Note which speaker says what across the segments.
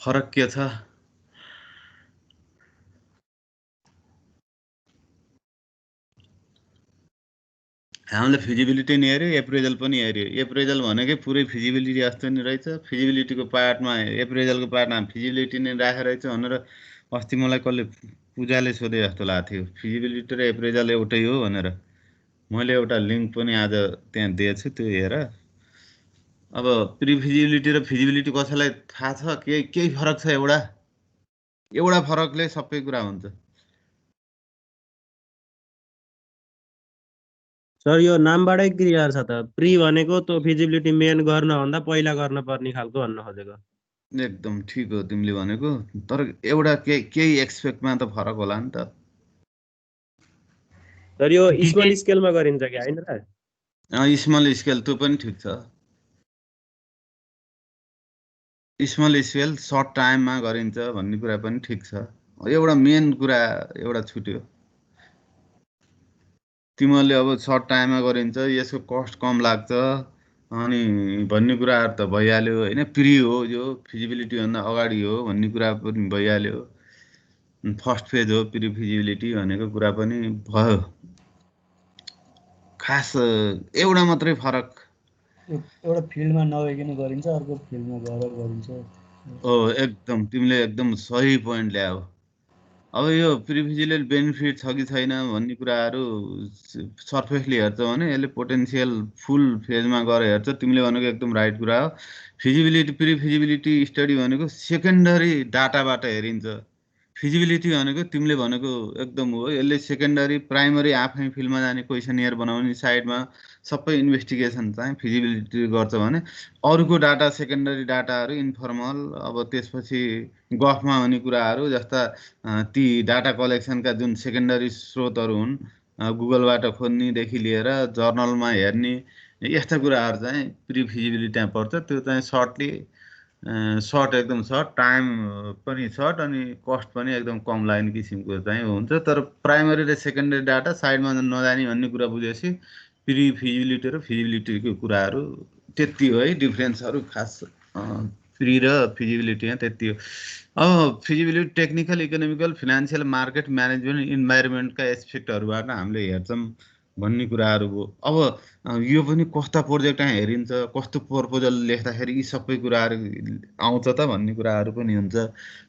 Speaker 1: फरक के छ? हामीले फिजिबिलिटी नि हेऱ्यो, एप्रेजल पनि हेऱ्यो। एप्रेजल भनेकै पुरै फिजिबिलिटी जस्तो नि रहेछ। फिजिबिलिटीको पार्टमा एप्रेजलको पार्टमा फिजिबिलिटी नै राखेको रहेछ भनेर अस्ति मलाई कसले पूजाले सोधे जस्तो लाग्थ्यो। फिजिबिलिटी र एप्रेजल एउटै हो भनेर। मैले एउटा लिङ्क पनि आज त्यहाँ दिएछु, त्यो हेर। अब प्रि फिजिबिलिटी र फिजिबिलिटी कसैलाई थाहा छ? केही फरक छ? एउटा फरकले सबै कुरा हुन्छ।
Speaker 2: सर यो नामबाटै क्लियर छ त। प्री भनेको त्यो फिजिबिलिटी मेन गर्नभन्दा पहिला गर्न पर्ने खालको भन्न खोजेको।
Speaker 1: एकदम ठिक हो तिमीले भनेको, तर एउटा केही एक्सपेक्टमा त फरक होला नि त।
Speaker 2: सर यो स्मल स्केलमा गरिन्छ कि हैन र?
Speaker 1: स्मल स्केल त्यो पनि ठिक छ। स्मल स्केल सर्ट टाइममा गरिन्छ भन्ने कुरा पनि ठिक छ। एउटा मेन कुरा एउटा छुट्यो। तिमीहरूले अब सर्ट टाइममा गरिन्छ, यसको कस्ट कम लाग्छ अनि भन्ने कुराहरू त भइहाल्यो होइन। प्री हो यो, फिजिबिलिटीभन्दा अगाडि हो भन्ने कुरा पनि भइहाल्यो। फर्स्ट फेज हो प्री फिजिबिलिटी भनेको कुरा पनि भयो। खास एउटा मात्रै फरक,
Speaker 3: एउटा फिल्डमा नगइकन गरिन्छ, अर्को फिल्डमा गएर गरिन्छ।
Speaker 1: हो एकदम तिमीले एकदम सही पोइन्ट ल्यायो। अब यो प्री फिजिबिलिटी बेनिफिट छ कि छैन भन्ने कुराहरू सर्फेसली हेर्छ भने यसले पोटेन्सियल फुल फेजमा गएर हेर्छ। तिमीले भनेको एकदम राइट कुरा हो। फिजिबिलिटी प्री फिजिबिलिटी स्टडी भनेको सेकेन्डरी डाटाबाट हेरिन्छ। फिजिबिलिटी भनेको तिमीले भनेको एकदम हो, यसले सेकेन्डरी प्राइमरी आफै फिल्डमा जाने क्वेसनियर बनाउने साइडमा सबै इन्भेस्टिगेसन चाहिँ फिजिबिलिटी गर्छ भने अरूको डाटा सेकेन्डरी डाटाहरू इन्फर्मल, अब त्यसपछि गफमा हुने कुराहरू जस्ता ती डाटा कलेक्सनका जुन सेकेन्डरी स्रोतहरू हुन्, गुगलबाट खोज्नेदेखि लिएर जर्नलमा हेर्ने, यस्ता कुराहरू चाहिँ प्री फिजिबिलिटी त्यहाँ पर्छ। त्यो चाहिँ सर्ट एकदम सर्ट, टाइम पनि सर्ट अनि कस्ट पनि एकदम कम लाग्ने किसिमको चाहिँ हुन्छ। तर प्राइमरी र सेकेन्डरी डाटा साइडमा नजाने भन्ने कुरा बुझेपछि प्री फिजिबिलिटी र फिजिबिलिटीको कुराहरू त्यति हो है। डिफ्रेन्सहरू खास प्री र फिजिबिलिटीमा त्यति हो। अब feasibility technical, economical, financial, market management, इन्भाइरोमेन्टका एस्पेक्टहरूबाट हामीले हेर्छौँ भन्ने कुराहरू हो। अब यो पनि कस्ता प्रोजेक्टमा हेरिन्छ, कस्तो प्रपोजल लेख्दाखेरि यी सबै कुराहरू आउँछ त भन्ने कुराहरू पनि हुन्छ।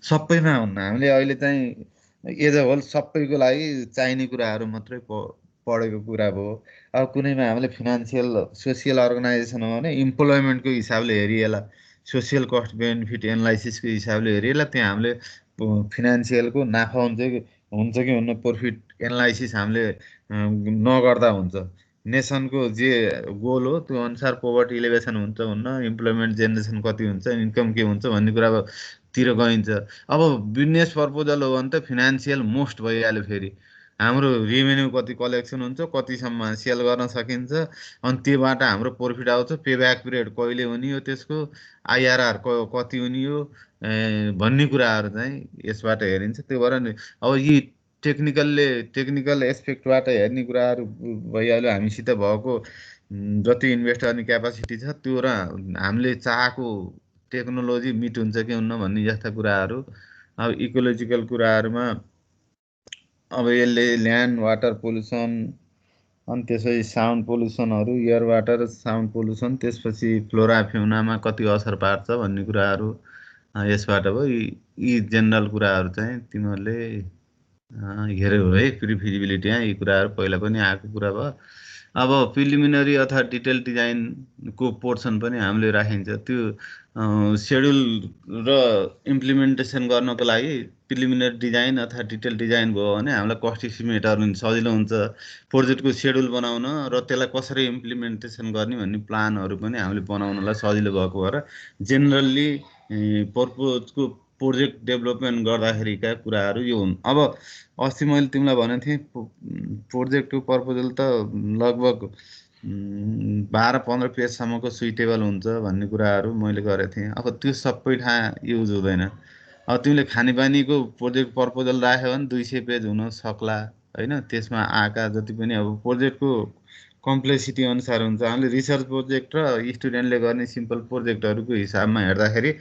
Speaker 1: सबैमा हुन्न। हामीले अहिले चाहिँ एज अ होल सबैको लागि चाहिने कुराहरू मात्रै पढेको कुरा भयो। अब कुनैमा हामीले फिनान्सियल सोसियल अर्गनाइजेसन हो भने इम्प्लोइमेन्टको हिसाबले हेरिएला, सोसियल कस्ट बेनिफिट एनालाइसिसको हिसाबले हेरिएला, त्यहाँ हामीले फिनान्सियलको नाफा हुन्छ कि हुन्न, प्रफिट एनालाइसिस हामीले नगर्दा हुन्छ। नेसनको जे गोल हो त्यो अनुसार पोभर्टी इलेभेसन हुन्छ हुन्न, इम्प्लोइमेन्ट जेनेरेसन कति हुन्छ, इन्कम के हुन्छ भन्ने कुरातिर गइन्छ। अब बिजनेस प्रपोजल हो भने त फिनान्सियल मोस्ट भइहाल्यो। फेरि हाम्रो रेभेन्यू कति कलेक्सन हुन्छ, कतिसम्म सेल गर्न सकिन्छ, अनि त्योबाट हाम्रो प्रफिट आउँछ, पेब्याक पिरियड कहिले हुने हो, त्यसको आइआरआर कति हुने हो भन्ने कुराहरू चाहिँ यसबाट हेरिन्छ। त्यो भएर नि अब यी टेक्निकल एस्पेक्टबाट हेर्ने कुराहरू भइहाल्यो। हामीसित भएको जति इन्भेस्ट गर्ने क्यापासिटी छ त्यो र हामीले चाहेको टेक्नोलोजी मिट हुन्छ कि हुन्न भन्ने जस्ता कुराहरू। अब इकोलोजिकल कुराहरूमा अब यसले ल्यान्ड वाटर पोल्युसन, अनि त्यसपछि साउन्ड पोल्युसनहरू, एयर वाटर साउन्ड पोल्युसन, त्यसपछि फ्लोरा फ्युनामा कति असर पार्छ भन्ने कुराहरू यसबाट भयो। यी जेनरल कुराहरू चाहिँ तिमीहरूले हेऱ्यौ है प्री फिजिबिलिटीमा। यी कुराहरू पहिला पनि आएको कुरा भयो। अब प्रिलिमिनरी अथवा डिटेल डिजाइनको पोर्सन पनि हामीले राखिन्छ। त्यो सेड्युल र इम्प्लिमेन्टेसन गर्नको लागि प्रिलिमिनरी डिजाइन अथवा डिटेल डिजाइन भयो भने हामीलाई कस्ट इस्टिमेटहरू पनि सजिलो हुन्छ, प्रोजेक्टको सेड्युल बनाउन र त्यसलाई कसरी इम्प्लिमेन्टेसन गर्ने भन्ने प्लानहरू पनि हामीले बनाउनलाई सजिलो भएको भएर जेनरल्ली पर्पोजको प्रोजेक्ट डेभलपमेन्ट गर्दाखेरिका कुराहरू यो हुन्। अब अस्ति मैले तिमीलाई भनेको थिएँ प्रोजेक्टको प्रपोजल त लगभग 12-15 पेजसम्मको सुइटेबल हुन्छ भन्ने कुराहरू मैले गरेको थिएँ। अब त्यो सबै ठाउँ युज हुँदैन। अब तिमीले खानेपानीको प्रोजेक्ट प्रपोजल राख्यो भने 200 पेज हुन सक्ला होइन। त्यसमा आएका जति पनि अब प्रोजेक्टको कम्प्लेक्सिटी अनुसार हुन्छ। हामीले रिसर्च प्रोजेक्ट र स्टुडेन्टले गर्ने सिम्पल प्रोजेक्टहरूको हिसाबमा हेर्दाखेरि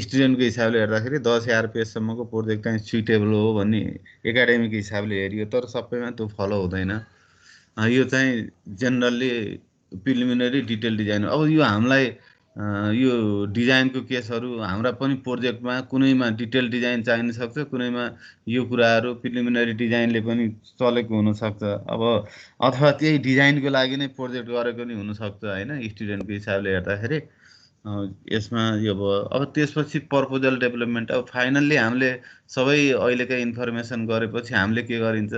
Speaker 1: स्टुडेन्टको हिसाबले हेर्दाखेरि 10,000 पेजसम्मको प्रोजेक्ट चाहिँ सुइटेबल हो भन्ने एकाडेमिक हिसाबले हेरियो, तर सबैमा त्यो फलो हुँदैन। यो चाहिँ जेनरली प्रिलिमिनरी डिटेल डिजाइन। अब यो हामीलाई यो डिजाइनको केसहरू हाम्रा पनि प्रोजेक्टमा कुनैमा डिटेल डिजाइन चाहिन सक्छ, कुनैमा यो कुराहरू प्रिलिमिनरी डिजाइनले पनि चलेको हुनसक्छ। अब अथवा त्यही डिजाइनको लागि नै प्रोजेक्ट गरेको नि हुनसक्छ होइन, स्टुडेन्टको हिसाबले हेर्दाखेरि। यसमा यो भयो। अब त्यसपछि प्रपोजल डेभलपमेन्ट। अब फाइनल्ली हामीले सबै अहिलेका इन्फर्मेसन गरेपछि हामीले के गरिन्छ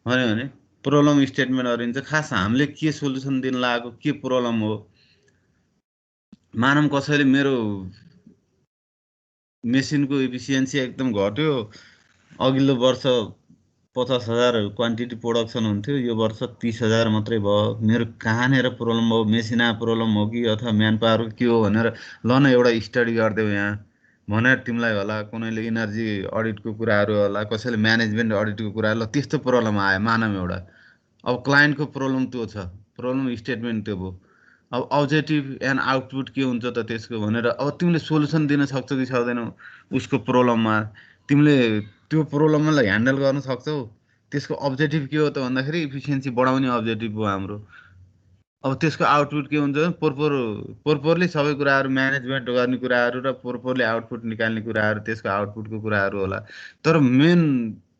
Speaker 1: भने प्रोब्लम स्टेटमेन्ट गरिन्छ। खास हामीले के सोल्युसन दिन लागेको, के प्रोब्लम हो। मानौँ कसैले मेरो मेसिनको इफिसियन्सी एकदम घट्यो, अघिल्लो वर्ष 50,000 क्वान्टिटी प्रोडक्सन हुन्थ्यो, यो वर्ष 30,000 मात्रै भयो, मेरो कहाँनिर प्रब्लम हो, मेसिना प्रब्लम हो कि अथवा म्यान पावर के हो भनेर ल न एउटा स्टडी गरिदेऊ यहाँ भनेर तिमीलाई होला। कुनैले इनर्जी अडिटको कुराहरू होला, कसैले म्यानेजमेन्ट अडिटको कुरा, ल त्यस्तो प्रब्लम आयो मानौँ एउटा। अब क्लाइन्टको प्रब्लम त्यो छ, प्रब्लम स्टेटमेन्ट त्यो भयो। अब अब्जेक्टिभ एन्ड आउटपुट के हुन्छ त त्यसको भनेर अब तिमीले सोल्युसन दिन सक्छौ कि सक्दैनौ उसको प्रब्लममा। तिमीले त्यो प्रब्लमलाई ह्यान्डल गर्न सक्छौ। त्यसको अब्जेक्टिभ के हो त भन्दाखेरि इफिसियन्सी बढाउने अब्जेक्टिभ हो हाम्रो। अब त्यसको आउटपुट के हुन्छ, प्रोपरली सबै कुराहरू म्यानेजमेन्ट गर्ने कुराहरू र प्रोपरली आउटपुट निकाल्ने कुराहरू त्यसको आउटपुटको कुराहरू होला। तर मेन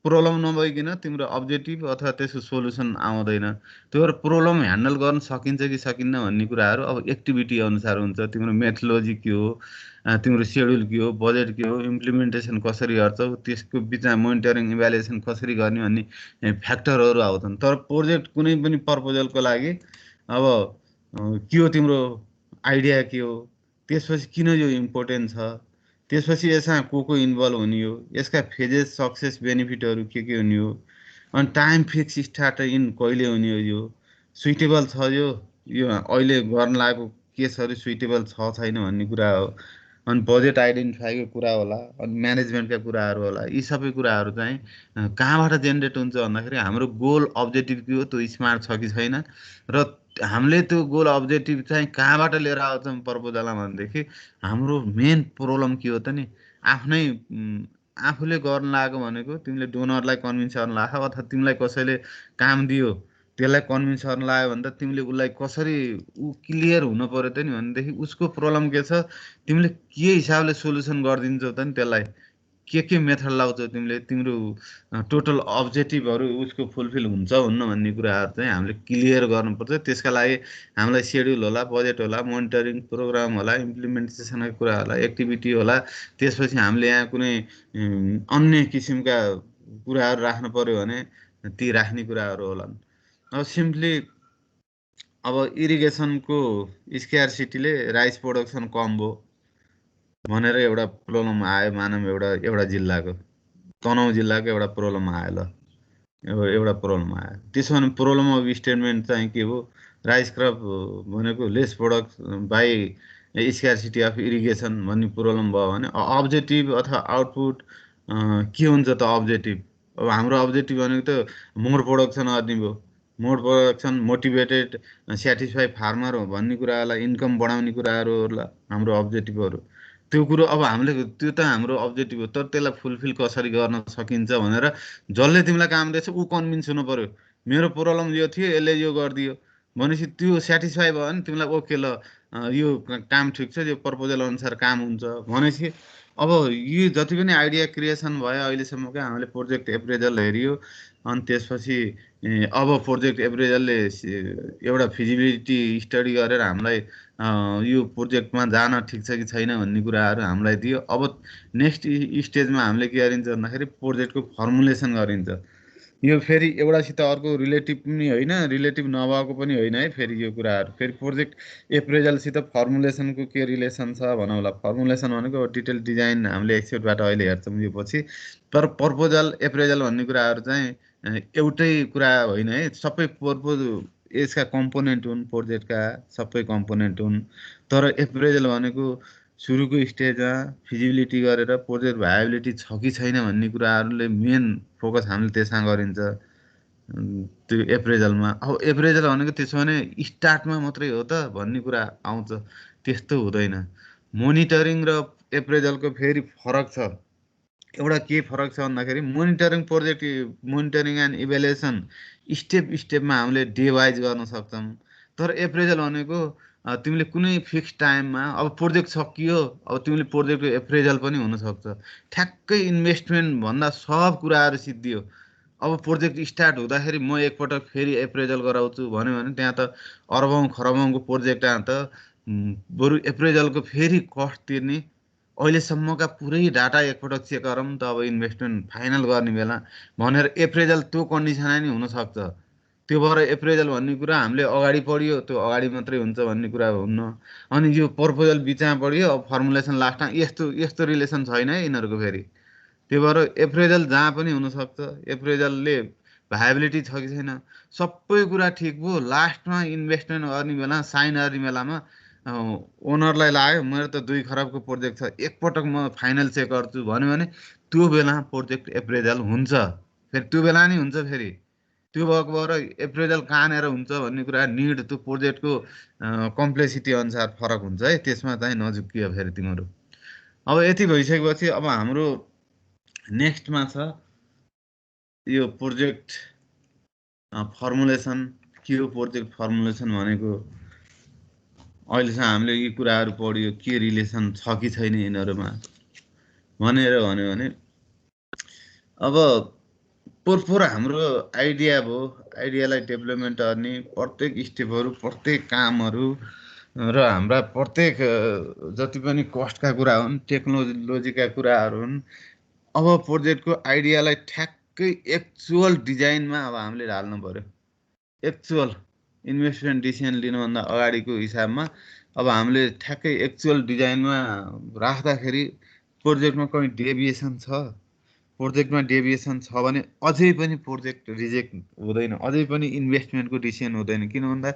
Speaker 1: प्रब्लम नभइकन तिम्रो अब्जेक्टिभ अथवा त्यसको सोल्युसन आउँदैन। त्यो भएर प्रब्लम ह्यान्डल गर्न सकिन्छ कि सकिन्न भन्ने कुराहरू अब एक्टिभिटी अनुसार हुन्छ। तिम्रो मेथोलोजी के हो, तिम्रो सेड्युल के हो, बजेट के हो, इम्प्लिमेन्टेसन कसरी गर्छौ, त्यसको बिचमा मोनिटरिङ इभ्यालुएसन कसरी गर्ने भन्ने फ्याक्टरहरू आउँछन्। तर प्रोजेक्ट कुनै पनि प्रपोजलको लागि अब के हो तिम्रो आइडिया के हो, त्यसपछि किन यो इम्पोर्टेन्ट छ, त्यसपछि यसमा को इन्भल्भ हुने हो, यसका फेजेस सक्सेस बेनिफिटहरू के हुने हो, अनि टाइम फिक्स स्टार्ट इन कहिले हुने हो, यो सुइटेबल छ, यो अहिले गर्न लागेको केसहरू सुइटेबल छ छैन भन्ने कुरा हो। अनि बजेट आइडेन्टिफाईको कुरा होला, अनि म्यानेजमेन्टका कुराहरू होला। यी सबै कुराहरू चाहिँ कहाँबाट जेनेरेट हुन्छ भन्दाखेरि हाम्रो गोल अब्जेक्टिभ के हो त्यो स्मार्ट छ कि छैन, र हामीले त्यो गोल अब्जेक्टिभ चाहिँ कहाँबाट लिएर आउँछौँ प्रपोजलमा भनेदेखि हाम्रो मेन प्रब्लम के हो त नि, आफ्नै आफूले गर्न लागेको भनेको तिमीले डोनरलाई कन्भिन्स गर्न लाग्यो अथवा तिमीलाई कसैले काम दियो त्यसलाई कन्भिन्स गर्न लाग्यो भने त तिमीले उसलाई कसरी क्लियर हुनु पर्यो त नि भनेदेखि उसको प्रब्लम के छ, तिमीले के हिसाबले सोल्युसन गरिदिन्छौ त नि त्यसलाई, के मेथड लाउँछौ तिमीले, तिम्रो टोटल अब्जेक्टिभहरू उसको फुलफिल हुन्छ हुन्न भन्ने कुराहरू चाहिँ हामीले क्लियर गर्नुपर्छ। त्यसका लागि हामीलाई सेड्युल होला, बजेट होला, मोनिटरिङ प्रोग्राम होला, इम्प्लिमेन्टेसनका कुरा होला, एक्टिभिटी होला। त्यसपछि हामीले यहाँ कुनै अन्य किसिमका कुराहरू राख्नु पर्यो भने ती राख्ने कुराहरू होलान्। अब सिम्पली अब इरिगेसनको स्क्यारसिटीले राइस प्रोडक्सन कम भयो भनेर एउटा प्रब्लम आयो, मानौँ एउटा जिल्लाको, तनहुँ जिल्लाको एउटा प्रब्लम आयो। ल एउटा प्रब्लम आयो, त्यसो भने प्रब्लम अफ स्टेटमेन्ट चाहिँ के हो, राइस क्रप भनेको less product by scarcity of irrigation भन्ने प्रब्लम भयो भने अब्जेक्टिभ अथवा आउटपुट के हुन्छ त अब्जेक्टिभ। अब हाम्रो अब्जेक्टिभ भनेको त मोर प्रोडक्सन गर्ने भयो, more production, motivated, satisfy farmer हो भन्ने कुरालाई, इन्कम बढाउने कुराहरू होला हाम्रो अब्जेक्टिभहरू। त्यो कुरो अब हामीले त्यो त हाम्रो अब्जेक्टिभ हो, तर त्यसलाई फुलफिल कसरी गर्न सकिन्छ भनेर जसले तिमीलाई काम दिएछ ऊ कन्भिन्स हुनु पर्यो। मेरो प्रब्लम यो थियो, यसले यो गरिदियो भनेपछि त्यो सेटिस्फाई भयो भने तिमीलाई ओके ल यो काम ठिक छ, यो प्रपोजल अनुसार काम हुन्छ भनेपछि अब यो जति पनि आइडिया क्रिएसन भयो अहिलेसम्मका हामीले प्रोजेक्ट एप्रेजल हेरियो। अनि त्यसपछि अब प्रोजेक्ट एप्रेजलले एउटा फिजिबिलिटी स्टडी गरेर हामीलाई यो प्रोजेक्टमा जान ठिक छ कि छैन भन्ने कुराहरू हामीलाई दियो। अब नेक्स्ट स्टेजमा हामीले के गरिन्छ भन्दाखेरि प्रोजेक्टको फर्मुलेसन गरिन्छ। यो फेरि एउटासित अर्को रिलेटिभ पनि होइन, रिलेटिभ नभएको पनि होइन है। फेरि यो कुराहरू फेरि प्रोजेक्ट एप्रेजलसित फर्मुलेसनको के रिलेसन छ भनौँला। फर्मुलेसन भनेको डिटेल डिजाइन हामीले एक्सेप्टबाट अहिले हेर्छौँ यो पछि, तर प्रपोजल एप्रेजल भन्ने कुराहरू चाहिँ एउटै कुरा होइन है। सबै यसका कम्पोनेन्ट हुन्, प्रोजेक्टका सबै कम्पोनेन्ट हुन्। तर एप्रेजल भनेको सुरुको स्टेजमा फिजिबिलिटी गरेर प्रोजेक्ट भायबिलिटी छ कि छैन भन्ने कुराहरूले मेन फोकस हामीले त्यसमा गरिन्छ। त्यो एप्रेजलमा। अब एप्रेजल भनेको त्यसो भने स्टार्टमा मात्रै हो त भन्ने कुरा आउँछ, त्यस्तो हुँदैन। मोनिटरिङ र एप्रेजलको फेरि फरक छ। एउटा के फरक छ भन्दाखेरि monitoring project monitoring and evaluation स्टेपमा हामीले डे वाइज गर्न सक्छौँ। तर एप्रेजल भनेको तिमीले कुनै फिक्स टाइममा अब प्रोजेक्ट सकियो, अब तिमीले प्रोजेक्टको एप्रेजल पनि हुनसक्छ। ठ्याक्कै इन्भेस्टमेन्ट भन्दा सब कुराहरू सिद्धियो। अब प्रोजेक्ट स्टार्ट हुँदाखेरि म एकपटक फेरि एप्रेजल गराउँछु भन्यो भने त्यहाँ त अरबौँ खरबौँको प्रोजेक्ट त बरु एप्रेजलको फेरि कस्ट तिर्ने, अहिलेसम्मका पुरै डाटा एकपटक चेक गरौँ त अब इन्भेस्टमेन्ट फाइनल गर्ने बेला भनेर एप्रेजल त्यो कन्डिसनमा नि हुनसक्छ। त्यो भएर एप्रेजल भन्ने कुरा हामीले अगाडि पढ्यो त्यो अगाडि मात्रै हुन्छ भन्ने कुरा हुन्न। अनि यो प्रपोजल बिचमा पढ्यो, अब फर्मुलेसन लास्टमा यस्तो यस्तो रिलेसन छैन है यिनीहरूको फेरि। त्यो भएर एप्रेजल जहाँ पनि हुनसक्छ। एप्रेजलले भाइबिलिटी छ कि छैन सबै कुरा ठिक भयो, लास्टमा इन्भेस्टमेन्ट गर्ने बेला साइन गर्ने बेलामा ओनरलाई लाग्यो मेरो त 2 खरबको प्रोजेक्ट छ, एकपटक म फाइनल चेक गर्छु भन्यो भने त्यो बेला प्रोजेक्ट एप्रेजल हुन्छ। फेरि त्यो बेला नि हुन्छ फेरि। त्यो भएको भएर एप्रेजल कहाँनिर हुन्छ भन्ने कुरा निड त्यो प्रोजेक्टको कम्प्लेक्सिटी अनुसार फरक हुन्छ है, त्यसमा चाहिँ नझुकियो फेरि तिमीहरू। अब यति भइसकेपछि अब हाम्रो नेक्स्टमा छ यो प्रोजेक्ट फर्मुलेसन। के हो प्रोजेक्ट फर्मुलेसन भनेको? अहिलेसम्म हामीले यी कुराहरू पढ्यो, के रिलेसन छ कि छैन यिनीहरूमा भनेर भन्यो भने अब पोर हाम्रो आइडिया भयो। आइडियालाई डेभलपमेन्ट गर्ने प्रत्येक स्टेपहरू, प्रत्येक कामहरू र हाम्रा प्रत्येक जति पनि कस्टका कुरा हुन्, टेक्नोलोजीका कुराहरू हुन्। अब प्रोजेक्टको आइडियालाई ठ्याक्कै एक्चुअल डिजाइनमा अब हामीले ढाल्नु पर्यो। एक्चुअल इन्भेस्टमेन्ट डिसिजन लिनुभन्दा अगाडिको हिसाबमा अब हामीले ठ्याक्कै एक्चुअल डिजाइनमा राख्दाखेरि प्रोजेक्टमा कहीँ डेभिएसन छ, प्रोजेक्टमा डेभिएसन छ भने अझै पनि प्रोजेक्ट रिजेक्ट हुँदैन, अझै पनि इन्भेस्टमेन्टको डिसिजन हुँदैन। किन भन्दा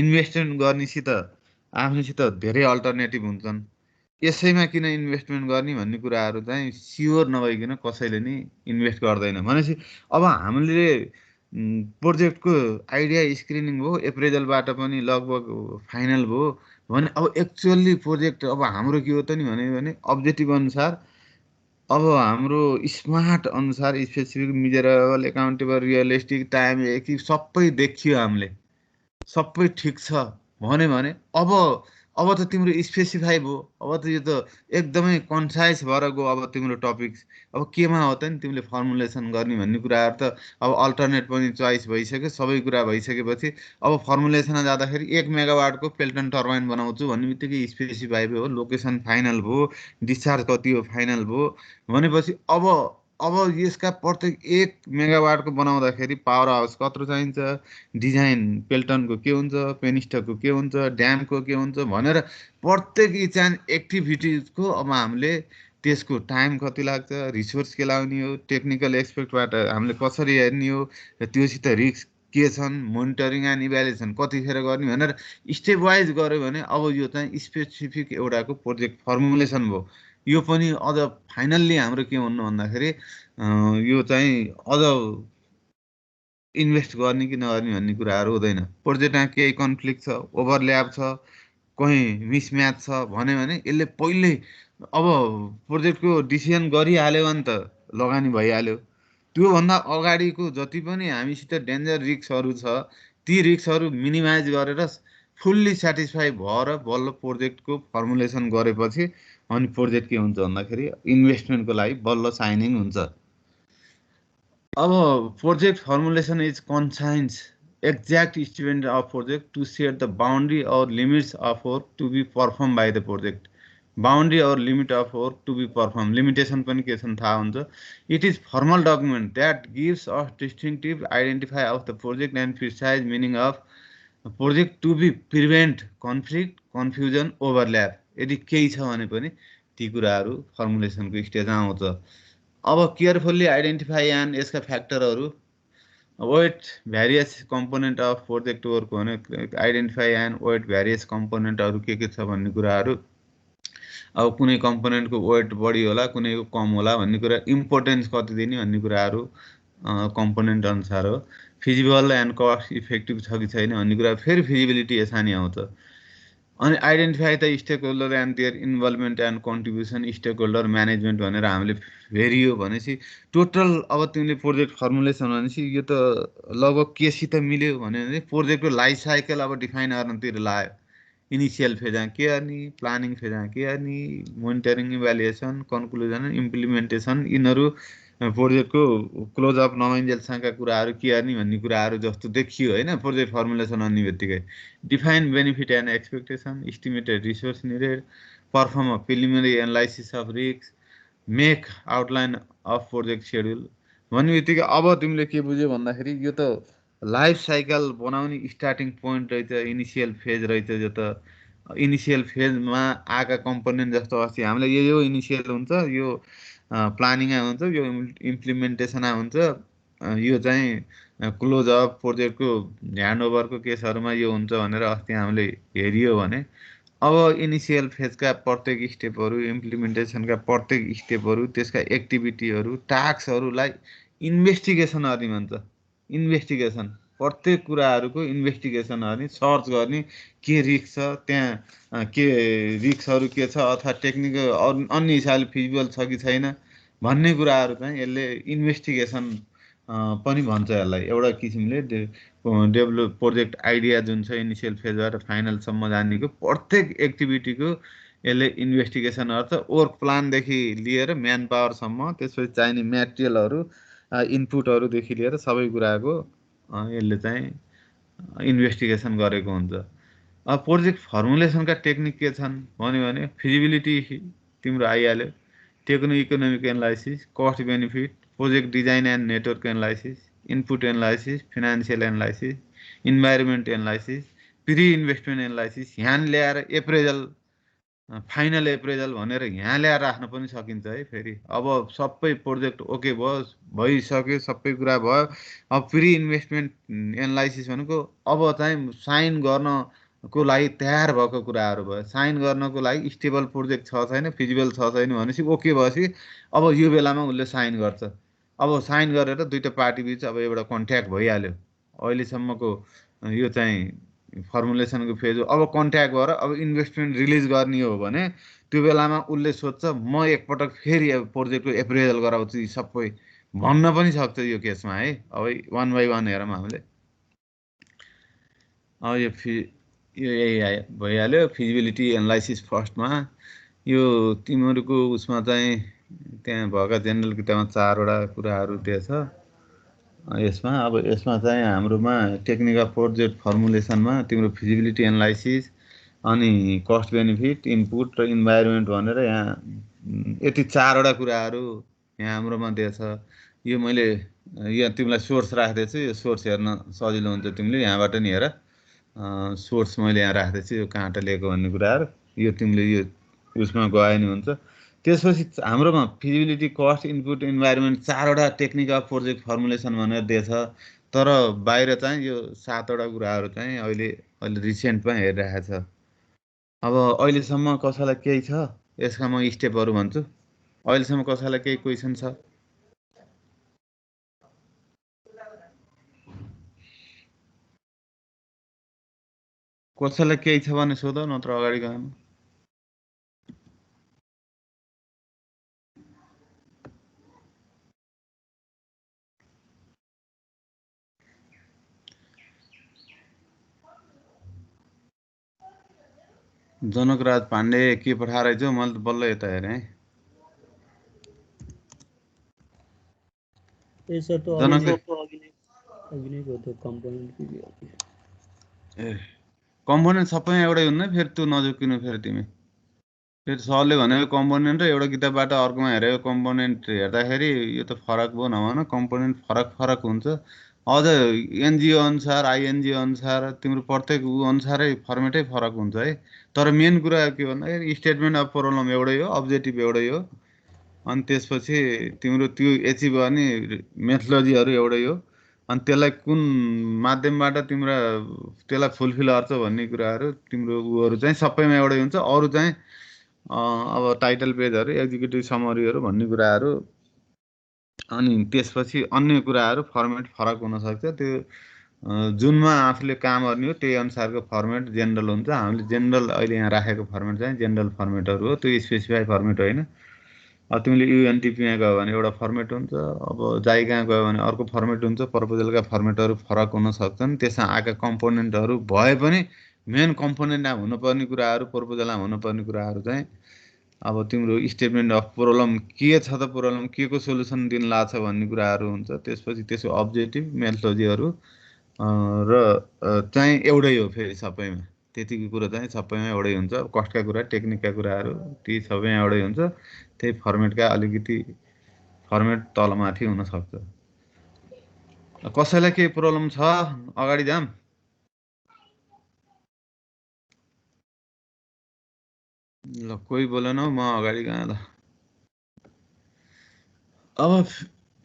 Speaker 1: इन्भेस्टमेन्ट गर्नेसित आफ्नोसित धेरै अल्टरनेटिभ हुन्छन्। यसैमा किन इन्भेस्टमेन्ट गर्ने भन्ने कुराहरू चाहिँ स्योर नभइकन कसैले नि इन्भेस्ट गर्दैन। भनेपछि अब हामीले प्रोजेक्टको आइडिया स्क्रिनिङ भयो, एप्रेजलबाट पनि लगभग फाइनल भयो भने अब एक्चुअल्ली प्रोजेक्ट अब हाम्रो के हो त नि भने अब्जेक्टिभ अनुसार अब हाम्रो स्मार्ट अनुसार specific measurable accountable realistic time सबै देखियो हामीले, सबै ठिक छ भने अब त तिम्रो स्पेसिफाई भयो। अब त यो त एकदमै कन्साइज भएर गयो। अब तिम्रो टपिक्स अब केमा हो त नि तिमीले फर्मुलेसन गर्ने भन्ने कुराहरू त अब अल्टरनेट पनि चोइस भइसक्यो, सबै कुरा भइसकेपछि अब फर्मुलेसनमा जाँदाखेरि 1 मेगावाटको पेल्टन टर्बाइन बनाउँछु भन्ने बित्तिकै स्पेसिफाई भयो, लोकेसन फाइनल भयो, डिस्चार्ज कति हो फाइनल भयो भनेपछि अब यसका प्रत्येक 1 मेगावाटको बनाउँदाखेरि पावर हाउस कत्रो चाहिन्छ, डिजाइन पेल्टनको के हुन्छ, पेनिस्टकको के हुन्छ, ड्यामको के हुन्छ भनेर प्रत्येक इच एन्ड एक्टिभिटिजको अब हामीले त्यसको टाइम कति लाग्छ, रिसोर्स के लाउने हो, टेक्निकल एक्सपेक्टबाट हामीले कसरी हेर्ने हो, त्योसित रिस्क के छन्, मोनिटरिङ एन्ड इभ्यालुएसन कतिखेर गर्ने भनेर स्टेप वाइज गऱ्यो भने अब यो चाहिँ स्पेसिफिक एउटाको प्रोजेक्ट फर्मुलेसन भयो। यो पनि अझ फाइनल्ली हाम्रो के भन्नु भन्दाखेरि यो चाहिँ अझ इन्भेस्ट गर्ने कि नगर्ने भन्ने कुराहरू हुँदैन। प्रोजेक्टमा केही कन्फ्लिक्ट छ, ओभरल्याप छ, कहीँ मिसम्याच छ भन्यो भने यसले पहिल्यै अब प्रोजेक्टको डिसिजन गरिहाल्यो भने त लगानी भइहाल्यो। त्योभन्दा अगाडिको जति पनि हामीसित डेन्जर रिस्कहरू छ ती रिस्कहरू मिनिमाइज गरेर फुल्ली सेटिस्फाई भएर बल्ल प्रोजेक्टको फर्मुलेसन गरेपछि अनि प्रोजेक्ट के हुन्छ भन्दाखेरि इन्भेस्टमेन्टको लागि बल्ल साइनिङ हुन्छ। अब project formulation is concise exact estimate of project to set the boundary or limits of work to be performed by the project. Boundary or limit of work to be performed. Limitation पनि के छन् थाहा हुन्छ। It is formal document that gives us distinctive identify of the project and precise meaning of project to be prevent conflict, confusion, overlap. यदि केही छ भने पनि ती कुराहरू फर्मुलेसनको स्टेजमा आउँछ। अब केयरफुल्ली आइडेन्टिफाई एन्ड यसका फ्याक्टरहरू weight various component of project work भने आइडेन्टिफाई एन्ड वेट भ्यारियस कम्पोनेन्टहरू के छ भन्ने कुराहरू। अब कुनै कम्पोनेन्टको वेट बढी होला, कुनैको कम होला भन्ने कुरा, इम्पोर्टेन्स कति दिने भन्ने कुराहरू कम्पोनेन्ट अनुसार हो। फिजिबल एन्ड कस्ट इफेक्टिभ छ कि छैन भन्ने कुरा फेरि फिजिबिलिटी यसरी आउँछ। अनि identify the stakeholder and their involvement and contribution stakeholder management भनेर हामीले हेरियो भनेपछि टोटल अब तिमीले प्रोजेक्ट फर्मुलेसन भनेपछि यो त लगभग केसित मिल्यो भने प्रोजेक्टको लाइफ साइकल अब डिफाइन गर्नतिर लाग्यो। इनिसियल फेजमा के गर्ने, प्लानिङ फेजमा के गर्ने, मोनिटरिङ इभ्यालुएसन, कन्क्लुजन, इम्प्लिमेन्टेसन, यिनीहरू प्रोजेक्टको क्लोज अप नभइन्जेलसम्मका कुराहरू के गर्ने भन्ने कुराहरू जस्तो देखियो होइन। प्रोजेक्ट फर्मुलेसन अन्ने बित्तिकै define benefit and expectation, estimated resource needed, perform a preliminary analysis of risk, make outline of project schedule भन्ने बित्तिकै अब तिमीले के बुझ्यो भन्दाखेरि यो त लाइफ साइकल बनाउने स्टार्टिङ पोइन्ट रहेछ, इनिसियल फेज रहेछ। जो त इनिसियल फेजमा आएका कम्पोनेन्ट जस्तो अस्ति हामीले यो इनिसियल हुन्छ, यो प्लानिङमा हुन्छ, यो इम्प्लिमेन्टेसनमा हुन्छ, यो चाहिँ क्लोज अप प्रोजेक्टको ह्यान्डओभरको केसहरूमा यो हुन्छ भनेर अस्ति हामीले हेरियो भने अब इनिसियल फेजका प्रत्येक स्टेपहरू, इम्प्लिमेन्टेसनका प्रत्येक स्टेपहरू, त्यसका एक्टिभिटीहरू, टास्कहरूलाई इन्भेस्टिगेसन गर्ने भन्छ। इन्भेस्टिगेसन प्रत्येक कुराहरूको इन्भेस्टिगेसन गर्ने, सर्च गर्ने, के रिस्क छ त्यहाँ, के रिस्कहरू के छ अथवा टेक्निकल अन्य हिसाबले फिजिबल छ कि छैन भन्ने कुराहरू चाहिँ यसले इन्भेस्टिगेसन पनि भन्छ यसलाई। एउटा किसिमले डेभलप प्रोजेक्ट आइडिया जुन छ इनिसियल फेजबाट फाइनलसम्म जानेको प्रत्येक एक्टिभिटीको यसले इन्भेस्टिगेसन गर्छ। वर्क प्लानदेखि लिएर म्यान पावरसम्म, त्यसपछि चाहिने म्याटेरियलहरू, इनपुटहरूदेखि लिएर सबै कुराको यसले चाहिँ इन्भेस्टिगेसन गरेको हुन्छ। अब प्रोजेक्ट फर्मुलेसनका टेक्निक के छन् भन्यो भने फिजिबिलिटी तिम्रो आइहाल्यो, techno economic analysis, cost benefit, project design and network analysis, input analysis, financial analysis, environment analysis, pre investment analysis, यहाँ ल्याएर एप्रेजल, फाइनल एप्रेजल भनेर यहाँ ल्याएर राख्न पनि सकिन्छ है। फेरि अब सबै प्रोजेक्ट ओके भयो, भइसक्यो, सबै कुरा भयो, अब प्री इन्भेस्टमेन्ट एनालाइसिस भनेको अब चाहिँ साइन गर्नको लागि तयार भएको कुराहरू भयो। साइन गर्नको लागि स्टेबल प्रोजेक्ट छ छैन, फिजिबल छ छैन भनेपछि ओके भएपछि अब यो बेलामा उसले साइन गर्छ। अब साइन गरेर दुईवटा पार्टी बिच अब एउटा कन्ट्याक्ट भइहाल्यो। अहिलेसम्मको यो चाहिँ फर्मुलेसनको फेज हो। अब कन्ट्याक्ट भएर अब इन्भेस्टमेन्ट रिलिज गर्ने हो भने त्यो बेलामा उसले सोध्छ म एकपटक फेरि प्रोजेक्टको एप्रेजल गराउँछु यी सबै भन्न पनि सक्छ यो केसमा है। अब वान बाई वान हेरौँ हामीले। अब यो यही भइहाल्यो फिजिबिलिटी एनालाइसिस फर्स्टमा। यो तिमीहरूको उसमा चाहिँ त्यहाँ भएका जेनरल किताबमा 4वटा कुराहरू दिएछ यसमा। अब यसमा चाहिँ हाम्रोमा टेक्निकल प्रोजेक्ट फर्मुलेसनमा तिम्रो फिजिबिलिटी एनालाइसिस, अनि कस्ट बेनिफिट, इनपुट र इन्भाइरोमेन्ट भनेर यहाँ यति 4वटा कुराहरू यहाँ हाम्रोमा दिएछ। यो मैले यहाँ तिमीलाई सोर्स राखिदिएको छु, यो सोर्स हेर्न सजिलो हुन्छ, तिमीले यहाँबाट नि हेर। सोर्स मैले यहाँ राखिदिएको छु, यो कहाँबाट लिएको भन्ने कुराहरू यो तिमीले यो उसमा गए नि हुन्छ। त्यसपछि हाम्रोमा फिजिबिलिटी, कस्ट, इनपुट, इन्भाइरोमेन्ट 4वटा टेक्निकल प्रोजेक्ट फर्मुलेसन भनेर दिएछ। तर बाहिर चाहिँ यो 7वटा कुराहरू चाहिँ अहिले रिसेन्टमा हेरिरहेको छ। अब अहिलेसम्म कसैलाई केही छ यसका म स्टेपहरू भन्छु। अहिलेसम्म कसैलाई केही क्वेसन छ? कसैलाई केही छ भने सोध, नत्र अगाडि गएँ। जनकराज पाण्डे के पठाएर चाहिँ मैले त बल्ल यता हेरेँ। कम्पोनेन्ट सबै एउटै हुन्न, फेरि त्यो नझुकिनु। फेरि तिमी फेरि सरले भनेको कम्पोनेन्ट र एउटा किताबबाट अर्कोमा हेरेको कम्पोनेन्ट हेर्दाखेरि यो त फरक भयो नभन, कम्पोनेन्ट फरक हुन्छ। अझ एनजिओ अनुसार, आइएनजिओ अनुसार तिम्रो प्रत्येक अनुसारै फर्मेटै फरक हुन्छ है। तर मेन कुरा के भन्दाखेरि स्टेटमेन्ट अफ प्रब्लम एउटै हो, अब्जेक्टिभ एउटै हो। अनि त्यसपछि तिम्रो त्यो एचिभ गर्ने मेथोलोजीहरू एउटै हो। अनि त्यसलाई कुन माध्यमबाट तिम्रो त्यसलाई फुलफिल गर्छ भन्ने कुराहरू तिम्रो उहरू चाहिँ सबैमा एउटै हुन्छ। अरू चाहिँ अब टाइटल पेजहरू, एक्जिक्युटिभ समरीहरू भन्ने कुराहरू अनि त्यसपछि अन्य कुराहरू फर्मेट फरक हुनसक्छ। त्यो जुनमा आफूले काम गर्ने हो त्यही अनुसारको फर्मेट जेनरल हुन्छ। हामीले जेनरल अहिले यहाँ राखेको फर्मेट चाहिँ जेनरल फर्मेटहरू हो, त्यो स्पेसिफाई फर्मेट होइन। अब तिमीले युएनटिपीमा गयो भने एउटा फर्मेट हुन्छ, अब जाइगा गयो भने अर्को फर्मेट हुन्छ। प्रपोजलका फर्मेटहरू फरक हुन सक्छन्। त्यसमा आएका कम्पोनेन्टहरू भए पनि मेन कम्पोनेन्टमा हुनुपर्ने कुराहरू, प्रपोजलमा हुनुपर्ने कुराहरू चाहिँ अब तिम्रो स्टेटमेन्ट अफ प्रोब्लम के छ त, प्रोब्लम के को सोल्युसन दिन लाग्छ भन्ने कुराहरू हुन्छ। त्यसपछि त्यसको अब्जेक्टिभ मेथोडोलोजीहरू र चाहिँ एउटै हो फेरि सबैमा, त्यतिको कुरा चाहिँ सबैमा एउटै हुन्छ। कस्टका कुरा, टेक्निकका कुराहरू ती सबैमा एउटै हुन्छ। त्यही फर्मेटका अलिकति फर्मेट तलमाथि हुनसक्छ। कसैलाई केही प्रब्लम छ? अगाडि जाम। ल कोही बोलेन, म अगाडि गएँ ल। अब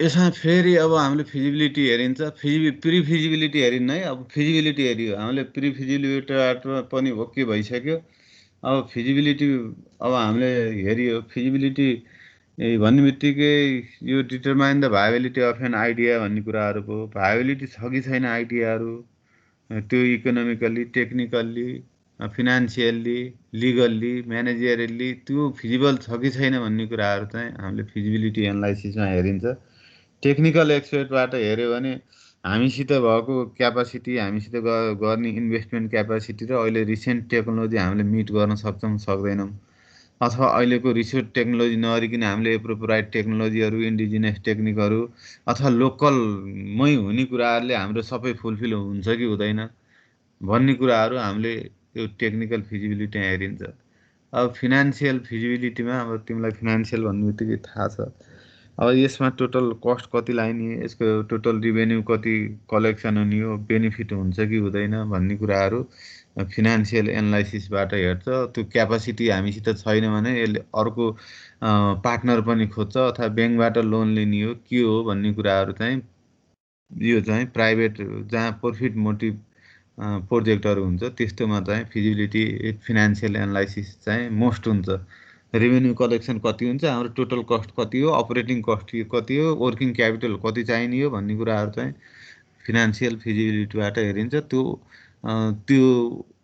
Speaker 1: यसमा फेरि अब हामीले फिजिबिलिटी हेरिन्छ, प्री फिजिबिलिटी हेरिन्न है। अब फिजिबिलिटी हेरियो, हामीले प्री फिजिबिलिटीबाट पनि ओके भइसक्यो। अब फिजिबिलिटी अब हामीले हेरियो, फिजिबिलिटी भन्ने बित्तिकै यो determine the viability of an idea भन्ने कुराहरू भयो। भाइबिलिटी छ कि छैन आइडियाहरू, त्यो economically, technically, financially, legally, managerially त्यो फिजिबल छ कि छैन भन्ने कुराहरू चाहिँ हामीले फिजिबिलिटी एनालाइसिसमा हेरिन्छ। टेक्निकल एक्सपेक्टबाट हेऱ्यो भने हामीसित भएको क्यापासिटी, हामीसित गर्ने इन्भेस्टमेन्ट क्यापासिटी र अहिले रिसेन्ट टेक्नोलोजी हामीले मिट गर्न सक्छौँ सक्दैनौँ, अथवा अहिलेको रिसोर्स टेक्नोलोजी नअरिकन हामीले एप्रोप्राइट टेक्नोलोजीहरू, इन्डिजिनियस टेक्निकहरू अथवा लोकलमै हुने कुराहरूले हाम्रो सबै फुलफिल हुन्छ कि हुँदैन भन्ने कुराहरू हामीले त्यो टेक्निकल फिजिबिलिटी हेरिन्छ। अब फिनान्सियल फिजिबिलिटीमा अब तिमीलाई फिनान्सियल भन्ने बित्तिकै थाहा छ। अब यसमा टोटल कस्ट कति लाग्ने, यसको टोटल रिभेन्यू कति कलेक्सन हुने हो, बेनिफिट हुन्छ कि हुँदैन भन्ने कुराहरू फिनान्सियल एनालाइसिसबाट हेर्छ। त्यो क्यापासिटी हामीसित छैन भने यसले अर्को पार्टनर पनि खोज्छ, अथवा ब्याङ्कबाट लोन लिने हो के हो भन्ने कुराहरू चाहिँ यो चाहिँ प्राइभेट जहाँ प्रफिट मोटिभ प्रोजेक्टहरू हुन्छ त्यस्तोमा चाहिँ फिजिबिलिटी फिनान्सियल एनालाइसिस चाहिँ मोस्ट हुन्छ। रेभेन्यू कलेक्सन कति हुन्छ, हाम्रो टोटल कस्ट कति हो, अपरेटिङ कस्ट कति हो, वर्किङ क्यापिटल कति चाहिने हो भन्ने कुराहरू चाहिँ फिनान्सियल फिजिबिलिटीबाट हेरिन्छ। त्यो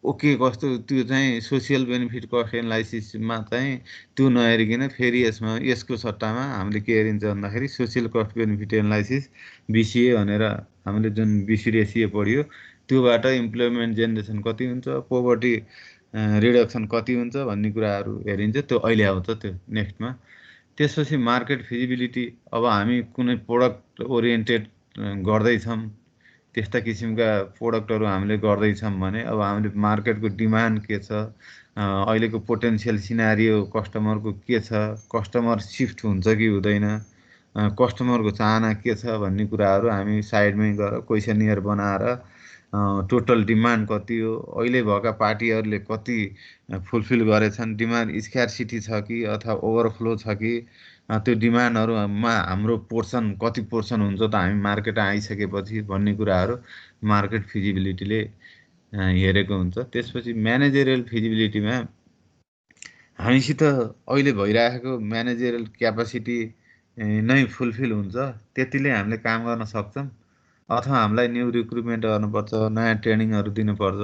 Speaker 1: ओके कस्तो, त्यो चाहिँ सोसियल बेनिफिट कस्ट एनालाइसिसमा चाहिँ त्यो नहेरिकन फेरि यसको सट्टामा हामीले के हेरिन्छ भन्दाखेरि social cost benefit analysis, BCA भनेर हामीले जुन बिसिडिएसिए पढ्यो त्योबाट इम्प्लोइमेन्ट जेनेरेसन कति हुन्छ, पोभर्टी रिडक्सन कति हुन्छ भन्ने कुराहरू हेरिन्छ। त्यो अहिले आउँछ त्यो नेक्स्टमा। त्यसपछि मार्केट फिजिबिलिटी, अब हामी कुनै प्रोडक्ट ओरिएन्टेड गर्दैछौँ, त्यस्ता किसिमका प्रोडक्टहरू हामीले गर्दैछौँ भने अब हामीले मार्केटको डिमान्ड के छ, अहिलेको पोटेन्सियल सिनारियो कस्टमरको के छ, कस्टमर सिफ्ट हुन्छ कि हुँदैन, कस्टमरको चाहना के छ भन्ने कुराहरू हामी साइडमै गएर क्वेसनियर बनाएर टोटल डिमान्ड कति हो, अहिले भएका पार्टीहरूले कति फुलफिल गरेछन्, डिमान्ड स्क्यारसिटी छ कि अथवा ओभरफ्लो छ कि, त्यो डिमान्डहरूमा हाम्रो पोर्सन कति पोर्सन हुन्छ त हामी मार्केट आइसकेपछि भन्ने कुराहरू मार्केट फिजिबिलिटीले हेरेको हुन्छ। त्यसपछि म्यानेजरियल फिजिबिलिटीमा हामीसित अहिले भइरहेको म्यानेजरियल क्यापासिटी नै फुलफिल हुन्छ, त्यतिले हामीले काम गर्न सक्छौँ, अथवा हामीलाई न्यू रिक्रुटमेन्ट गर्नुपर्छ, नयाँ ट्रेनिङहरू दिनुपर्छ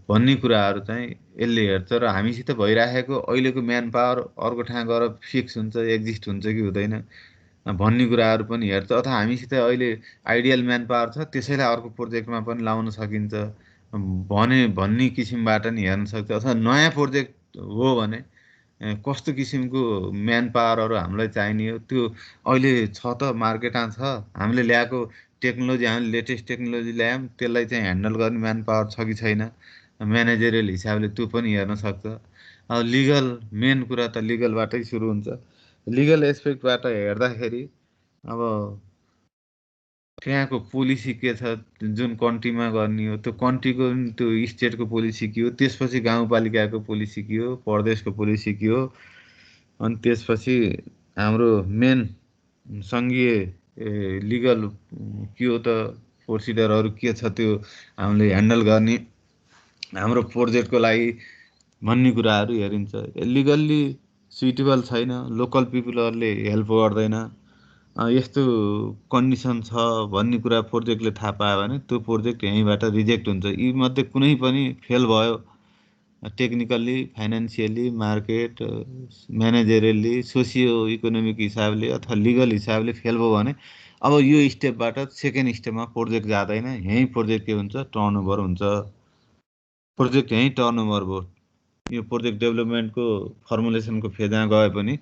Speaker 1: भन्ने कुराहरू चाहिँ यसले हेर्छ। र हामीसित भइराखेको अहिलेको म्यान पावर अर्को ठाउँ गएर फिक्स हुन्छ, एक्जिस्ट हुन्छ कि हुँदैन भन्ने कुराहरू पनि हेर्छ। अथवा हामीसित अहिले आइडियल म्यान पावर छ, त्यसैलाई अर्को प्रोजेक्टमा पनि लाउन सकिन्छ भन्ने किसिमबाट नि हेर्न सक्छ। अथवा नयाँ प्रोजेक्ट हो भने कस्तो किसिमको म्यान पावरहरू हामीलाई चाहिने हो, त्यो अहिले छ त मार्केटमा छ, हामीले ल्याएको टेक्नोलोजी, हामीले लेटेस्ट टेक्नोलोजी ल्यायौँ, त्यसलाई चाहिँ ह्यान्डल गर्ने म्यान पावर छ कि छैन, म्यानेजरियल हिसाबले त्यो पनि हेर्न सक्छ। अब लिगल, मेन कुरा त लिगलबाटै सुरु हुन्छ। लिगल एस्पेक्टबाट हेर्दाखेरि अब त्यहाँको पोलिसी के छ, जुन कन्ट्रीमा गर्ने हो त्यो कन्ट्रीको त्यो स्टेटको पोलिसी के हो, त्यसपछि गाउँपालिकाको पोलिसी के हो, प्रदेशको पोलिसी के हो, अनि त्यसपछि हाम्रो मेन सङ्घीय लिगल के हो त प्रोसिडरहरू के छ त्यो हामीले ह्यान्डल गर्ने हाम्रो प्रोजेक्टको लागि भन्ने कुराहरू हेरिन्छ। लिगल्ली सुइटेबल छैन, लोकल पिपुलहरूले हेल्प गर्दैन, यस्तो कन्डिसन छ भन्ने कुरा प्रोजेक्टले थाहा पायो भने त्यो प्रोजेक्ट यहीँबाट रिजेक्ट हुन्छ। यी मध्ये कुनै पनि फेल भयो technically, financially, market, managerially, socio economic हिसाबले अथवा लिगल हिसाबले फेल भयो भने अब यो स्टेपबाट सेकेन्ड स्टेपमा प्रोजेक्ट जाँदैन। यहीँ प्रोजेक्ट के हुन्छ, टर्नओभर हुन्छ। प्रोजेक्ट यहीँ टर्नओभर भयो। यो प्रोजेक्ट डेभलपमेन्टको फर्मुलेसनको फेजमा गए पनि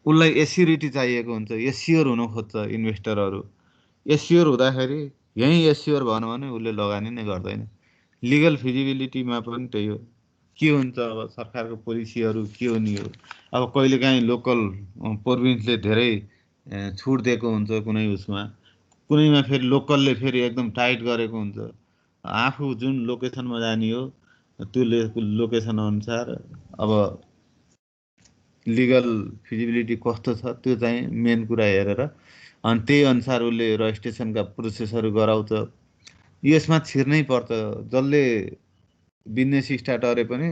Speaker 1: उसलाई एस्युरिटी चाहिएको हुन्छ, एस्योर हुन खोज्छ इन्भेस्टरहरू। एस्योर हुँदाखेरि यहीँ एस्योर भएन भने उसले लगानी नै गर्दैन। लिगल फिजिबिलिटीमा पनि त्यही हो। के हुन्छ अब सरकारको पोलिसीहरू के हो नि हो। अब कहिलेकाहीँ लोकल प्रोभिन्सले धेरै छुट दिएको हुन्छ कुनै उसमा, कुनैमा फेरि लोकलले फेरि एकदम टाइट गरेको हुन्छ। आफू जुन लोकेसनमा जाने हो त्यो लोकेसन अनुसार अब लिगल फिजिबिलिटी कस्तो छ त्यो चाहिँ मेन कुरा हेरेर अनि त्यही अनुसार उसले रजिस्ट्रेसनका प्रोसेसहरू गराउँछ। यसमा छिर्नै पर्छ। जसले बिजनेस स्टार्ट गरे पनि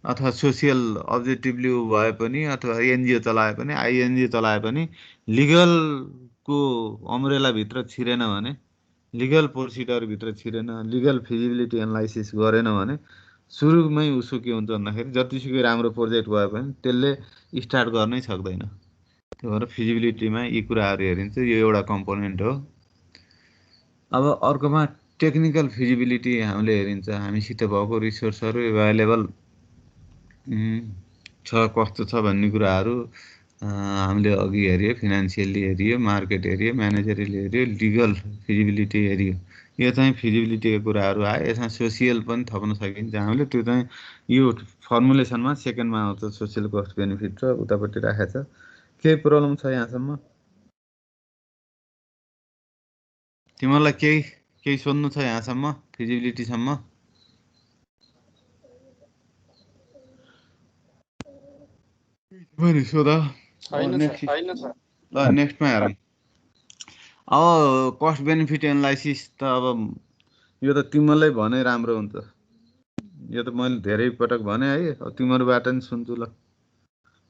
Speaker 1: अथवा सोसियल अब्जेक्टिभली भए पनि अथवा एनजिओ चलाए पनि, आइएनजिओ चलाए पनि लिगलको अम्ब्रेलाभित्र छिरेन भने, लिगल प्रोसिडरभित्र छिरेन, लिगल फिजिबिलिटी एनालाइसिस गरेन भने सुरुमै उसो के हुन्छ भन्दाखेरि जतिसुकै राम्रो प्रोजेक्ट भए पनि त्यसले स्टार्ट गर्नै सक्दैन। त्यही भएर फिजिबिलिटीमा यी कुराहरू हेरिन्छ। यो एउटा कम्पोनेन्ट हो। अब अर्कोमा टेक्निकल फिजिबिलिटी हामीले हेरिन्छ। हामीसित भएको रिसोर्सहरू एभाइलेबल छ कस्तो छ भन्ने कुराहरू हामीले अघि हेऱ्यो। फिनान्सियल्ली हेऱ्यो, मार्केट हेऱ्यो, म्यानेजरियल हेऱ्यो, लिगल फिजिबिलिटी हेऱ्यो। यो चाहिँ फिजिबिलिटीको कुराहरू आयो। यसमा सोसियल पनि थप्न सकिन्छ हामीले। त्यो चाहिँ यो फर्मुलेसनमा सेकेन्डमा आउँछ। सोसियल कस्ट बेनिफिट र उतापट्टि राखेको छ। केही प्रब्लम छ यहाँसम्म? तिमीहरूलाई केही सोध्नु छ यहाँसम्म फिजिबिलिटीसम्म? पनि सोध। ल नेक्स्टमा हेरौँ। अब कस्ट बेनिफिट एनालाइसिस त अब यो त तिमीलाई भने राम्रो हुन्छ। यो त मैले धेरै पटक भने है। अब तिमीहरूबाट नि सुन्छु ल।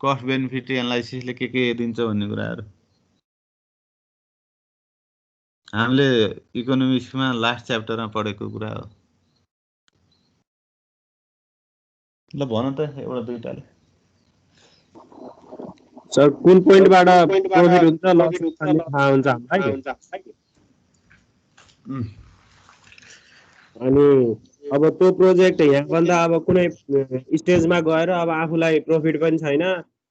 Speaker 1: कस्ट बेनिफिट एनालाइसिसले के दिन्छ भन्ने कुराहरू हामीले इकोनोमिक्समा लास्ट च्याप्टरमा पढेको कुरा हो। ल भन त एउटा दुईटाले।
Speaker 2: सर कुन पोइन्टबाट प्रॉफिट हुन्छ लस हुन्छ भन्ने थाहा हुन्छ हामीलाई। अनि अब त्यो प्रोजेक्ट यहाँभन्दा अब कुनै स्टेजमा गएर अब आफूलाई प्रॉफिट पनि छैन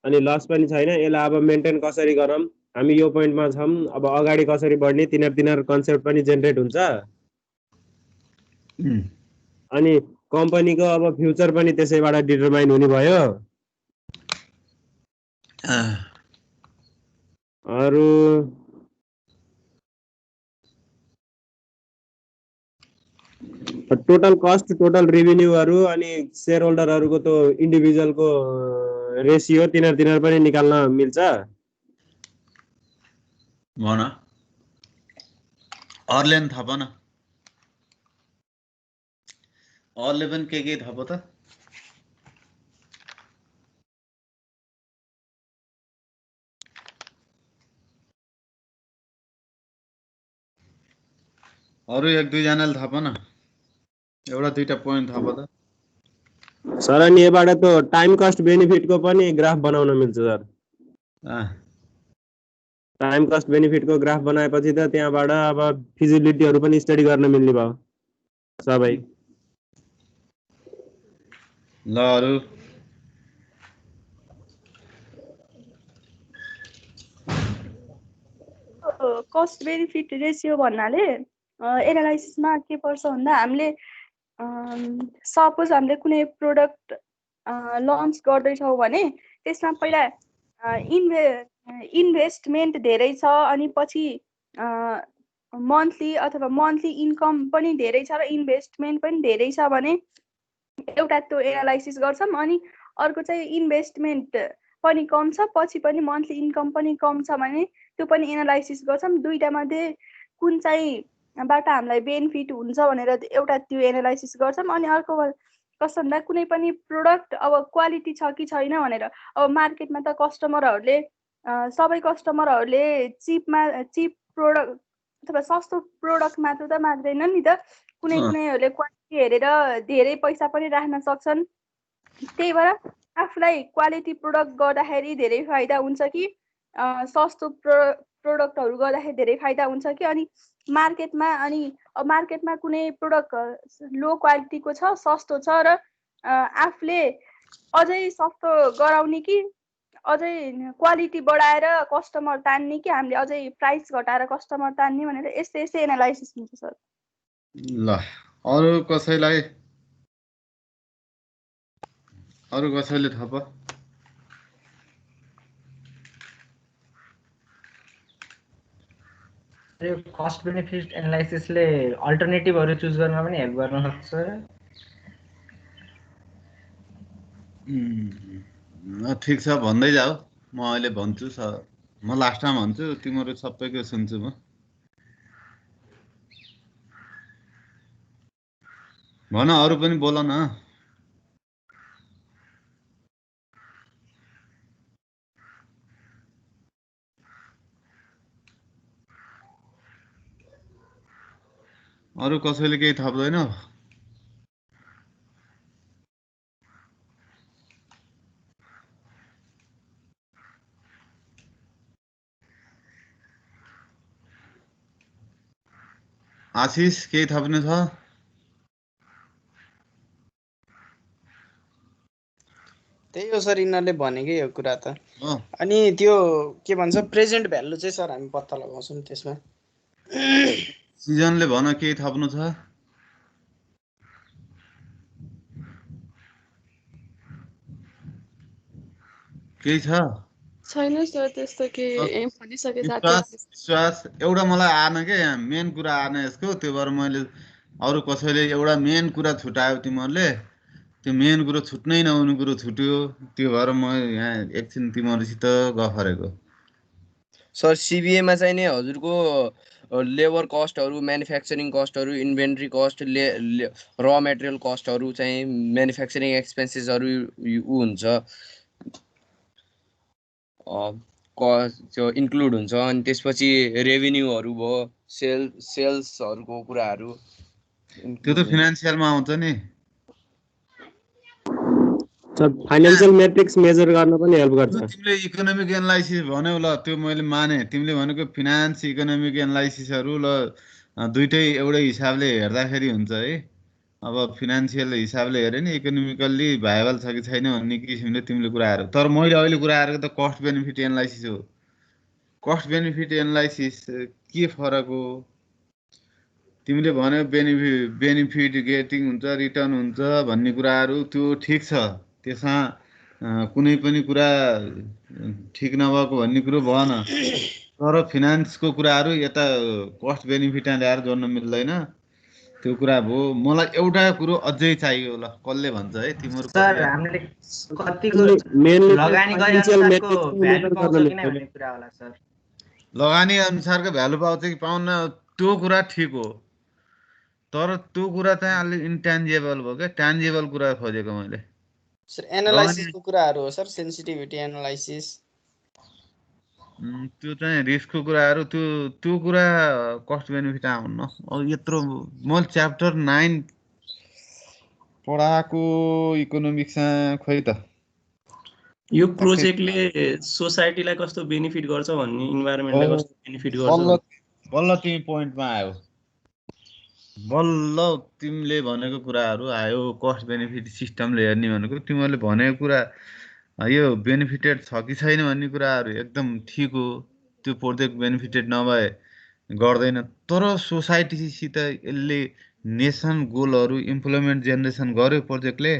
Speaker 2: अनि लस पनि छैन, यसलाई अब मेन्टेन कसरी गरौँ, हामी यो पोइन्टमा छौँ, अब अगाडि कसरी बढ्ने तिनीहरू कन्सेप्ट पनि जेनेरेट हुन्छ। अनि कम्पनीको अब फ्युचर पनि त्यसैबाट डिटरमाइन हुने भयो। अरू टोटल कस्ट, टोटल रेभेन्यूहरू अनि शेयर होल्डरहरूको त्यो इन्डिभिजुअलको रेसियो तिनीहरू पनि निकाल्न मिल्छ।
Speaker 1: भन अरूले पनि थप न। अरूले पनि के थप त? अरू एक दुईजनाले थप न। एउटा दुईटा पोइन्ट थप त।
Speaker 2: सर अनि यबाट त टाइम कस्ट बेनिफिटको पनि ग्राफ बनाउन मिल्छ सर। टाइम कस्ट बेनिफिटको ग्राफ बनाएपछि त त्यहाँबाट अब फिजिबिलिटीहरू पनि स्टडी गर्न मिल्ने भयो सबै।
Speaker 1: ल अरू
Speaker 4: कस्ट बेनिफिट रेसियो भन्नाले एनालाइसिसमा के पर्छ भन्दा हामीले सपोज हामीले कुनै प्रोडक्ट लन्च गर्दैछौँ भने त्यसमा पहिला इन्भेस्टमेन्ट धेरै छ अनि पछि मन्थली इन्कम पनि धेरै छ र इन्भेस्टमेन्ट पनि धेरै छ भने एउटा त्यो एनालाइसिस गर्छौँ। अनि अर्को चाहिँ इन्भेस्टमेन्ट पनि कम छ पछि पनि मन्थली इन्कम पनि कम छ भने त्यो पनि एनालाइसिस गर्छौँ। दुईटा मध्ये कुन चाहिँ बाट हामीलाई बेनिफिट हुन्छ भनेर एउटा त्यो एनालाइसिस गर्छौँ। अनि अर्को कस्तो भन्दा कुनै पनि प्रोडक्ट अब क्वालिटी छ कि छैन भनेर अब मार्केटमा त कस्टमरहरूले सबै कस्टमरहरूले चिप प्रोडक्ट अथवा सस्तो प्रोडक्ट मात्र त माग्दैन नि त, कुनै कुनैहरूले क्वालिटी हेरेर धेरै पैसा पनि राख्न सक्छन्। त्यही भएर आफूलाई क्वालिटी प्रोडक्ट गर्दाखेरि धेरै फाइदा हुन्छ कि सस्तो प्रोडक्टहरू गर्दाखेरि धेरै फाइदा हुन्छ कि, अनि मार्केटमा कुनै प्रोडक्ट लो क्वालिटीको छ, सस्तो छ र आफूले अझै सस्तो गराउने कि अझै क्वालिटी बढाएर कस्टमर तान्ने कि हामीले अझै प्राइस घटाएर कस्टमर तान्ने भनेर यस्तै यस्तै एनालाइसिस हुन्छ सर।
Speaker 1: ल अरू कसैले थप?
Speaker 5: यो कस्ट बेनिफिट एनालाइसिसले अल्टरनेटिभहरू चुज गर्न पनि हेल्प गर्न सक्छ।
Speaker 1: ठिक छ, भन्दै जाऊ, म अहिले भन्छु, म लास्टमा भन्छु, तिम्रो सबैको सुन्छु म। भन, अरू पनि बोल न। अरू कसैले केही थप्दैन? आशिष केही थप्नु छ?
Speaker 6: त्यही हो सर, यिनीहरूले भनेकै हो कुरा त। अनि त्यो के भन्छ प्रेजेन्ट भ्यालु चाहिँ सर हामी पत्ता लगाउँछौँ त्यसमा।
Speaker 1: सिजनले भन, केही थप्नु छ? केही छ?
Speaker 7: छैन सर त्यस्तो के भनिसके
Speaker 1: विश्वास एउटा मलाई आएन के, यहाँ मेन कुरा आएन यसको, त्यो भएर मैले अरू कसैले एउटा मेन कुरा छुटायो तिमीहरूले, त्यो मेन कुरो छुट्नै नहुने कुरो छुट्यो, त्यो भएर म यहाँ एकछिन तिमीहरूसित गफ गरेको।
Speaker 8: सर सिबिएमा चाहिँ नि हजुरको लेबर कस्टहरू, म्यानुफ्याक्चरिङ कस्टहरू, इन्भेन्ट्री कस्ट, र मेटेरियल कस्टहरू चाहिँ म्यानुफ्याक्चरिङ एक्सपेन्सेसहरू ऊ हुन्छ, त्यो इन्क्लुड हुन्छ। अनि त्यसपछि रेभेन्यूहरू भयो, सेल्सहरूको कुराहरू,
Speaker 1: त्यो त फिनान्सियलमा आउँछ नि।
Speaker 2: फाइनान्शियल मेट्रिक्स मेजर गर्न पनि हेल्प गर्छ।
Speaker 1: तिमीले इकोनोमिक एनालाइसिस भन्यौ, ल त्यो मैले माने, तिमीले भनेको फिनान्स इकोनोमिक एनालाइसिसहरू ल दुइटै एउटै हिसाबले हेर्दाखेरि हुन्छ है। अब फिनान्सियल हिसाबले हेऱ्यो नि इकोनोमिकल्ली भाइबल छ कि छैन भन्ने किसिमले तिमीले कुराहरू, तर मैले अहिले कुरा गरेको त कस्ट बेनिफिट एनालाइसिस हो। कस्ट बेनिफिट एनालाइसिस के फरक हो? तिमीले भन्यो बेनिफिट गेटिङ हुन्छ, रिटर्न हुन्छ भन्ने कुराहरू, त्यो ठिक छ, त्यसमा कुनै पनि कुरा ठिक नभएको भन्ने कुरो भएन। तर फिनान्सको कुराहरू यता कस्ट बेनिफिटमा ल्याएर जोड्न मिल्दैन, त्यो कुरा भयो। मलाई एउटा कुरो अझै चाहियो, ल कसले भन्छ है? तिम्रो
Speaker 5: सर हामीले कतिको लगानी गरेको भ्यालु पाउँछ कि नै भन्ने कुरा होला सर।
Speaker 1: लगानी अनुसारको भ्यालु पाउँछ कि पाउन्न त्यो कुरा ठिक हो, तर त्यो कुरा चाहिँ अलि इन्ट्यान्जिबल भयो क्या, ट्यान्जिबल कुरा खोजेको मैले।
Speaker 6: सर एनालाइसिसको कुराहरू हो सर, सेन्सिटिभिटी एनालाइसिस,
Speaker 1: त्यो चाहिँ रिस्कको कुराहरू, त्यो कुरा कस्ट बेनिफिट आउन्न। अब यत्रो मैले च्याप्टर 9 पढाएको इकोनोमिक्समा खोइ त।
Speaker 9: यो प्रोजेक्टले सोसाइटीलाई कस्तो बेनिफिट गर्छ भन्ने, इन्भाइरोमेन्टलाई कस्तो बेनिफिट गर्छ,
Speaker 1: बल्ल तिमी पोइन्टमा आयो, बल्ल तिमीले भनेको कुराहरू आयो। कस्ट बेनिफिट सिस्टमले हेर्ने भनेको तिमीहरूले भनेको कुरा, यो बेनिफिटेड छ कि छैन भन्ने कुराहरू एकदम ठिक हो। त्यो प्रोजेक्ट बेनिफिटेड नभए गर्दैन, तर सोसाइटीसित यसले नेसन गोलहरू इम्प्लिमेन्ट जेनेरेसन गर्यो प्रोजेक्टले,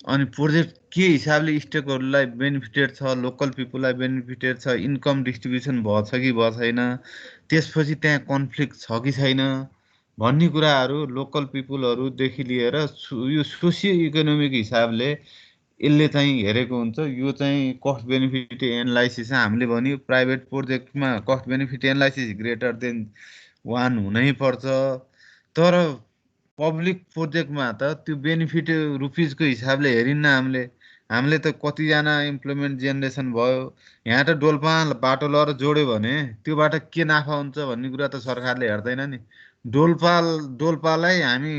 Speaker 1: अनि प्रोजेक्ट के हिसाबले स्टेकहरूलाई बेनिफिटेड छ, लोकल पिपुललाई बेनिफिटेड छ, इन्कम डिस्ट्रिब्युसन भएछ कि भए छैन, त्यसपछि त्यहाँ कन्फ्लिक्ट छ कि छैन भन्ने कुराहरू लोकल पिपुलहरूदेखि लिएर यो सोसियो इकोनोमिक हिसाबले यसले चाहिँ हेरेको हुन्छ। यो चाहिँ कस्ट बेनिफिट एनालाइसिस हामीले भन्यो प्राइभेट प्रोजेक्टमा cost benefit analysis greater than 1 हुनै पर्छ, तर पब्लिक प्रोजेक्टमा त त्यो बेनिफिट रुपिजको हिसाबले हेरिन्न हामीले। हामीले त कतिजना इम्प्लोइमेन्ट जेनेरेसन भयो, यहाँ त डोल्पा बाटो लगेर जोड्यो भने त्योबाट के नाफा हुन्छ भन्ने कुरा त सरकारले हेर्दैन नि। डोल्पालाई हामी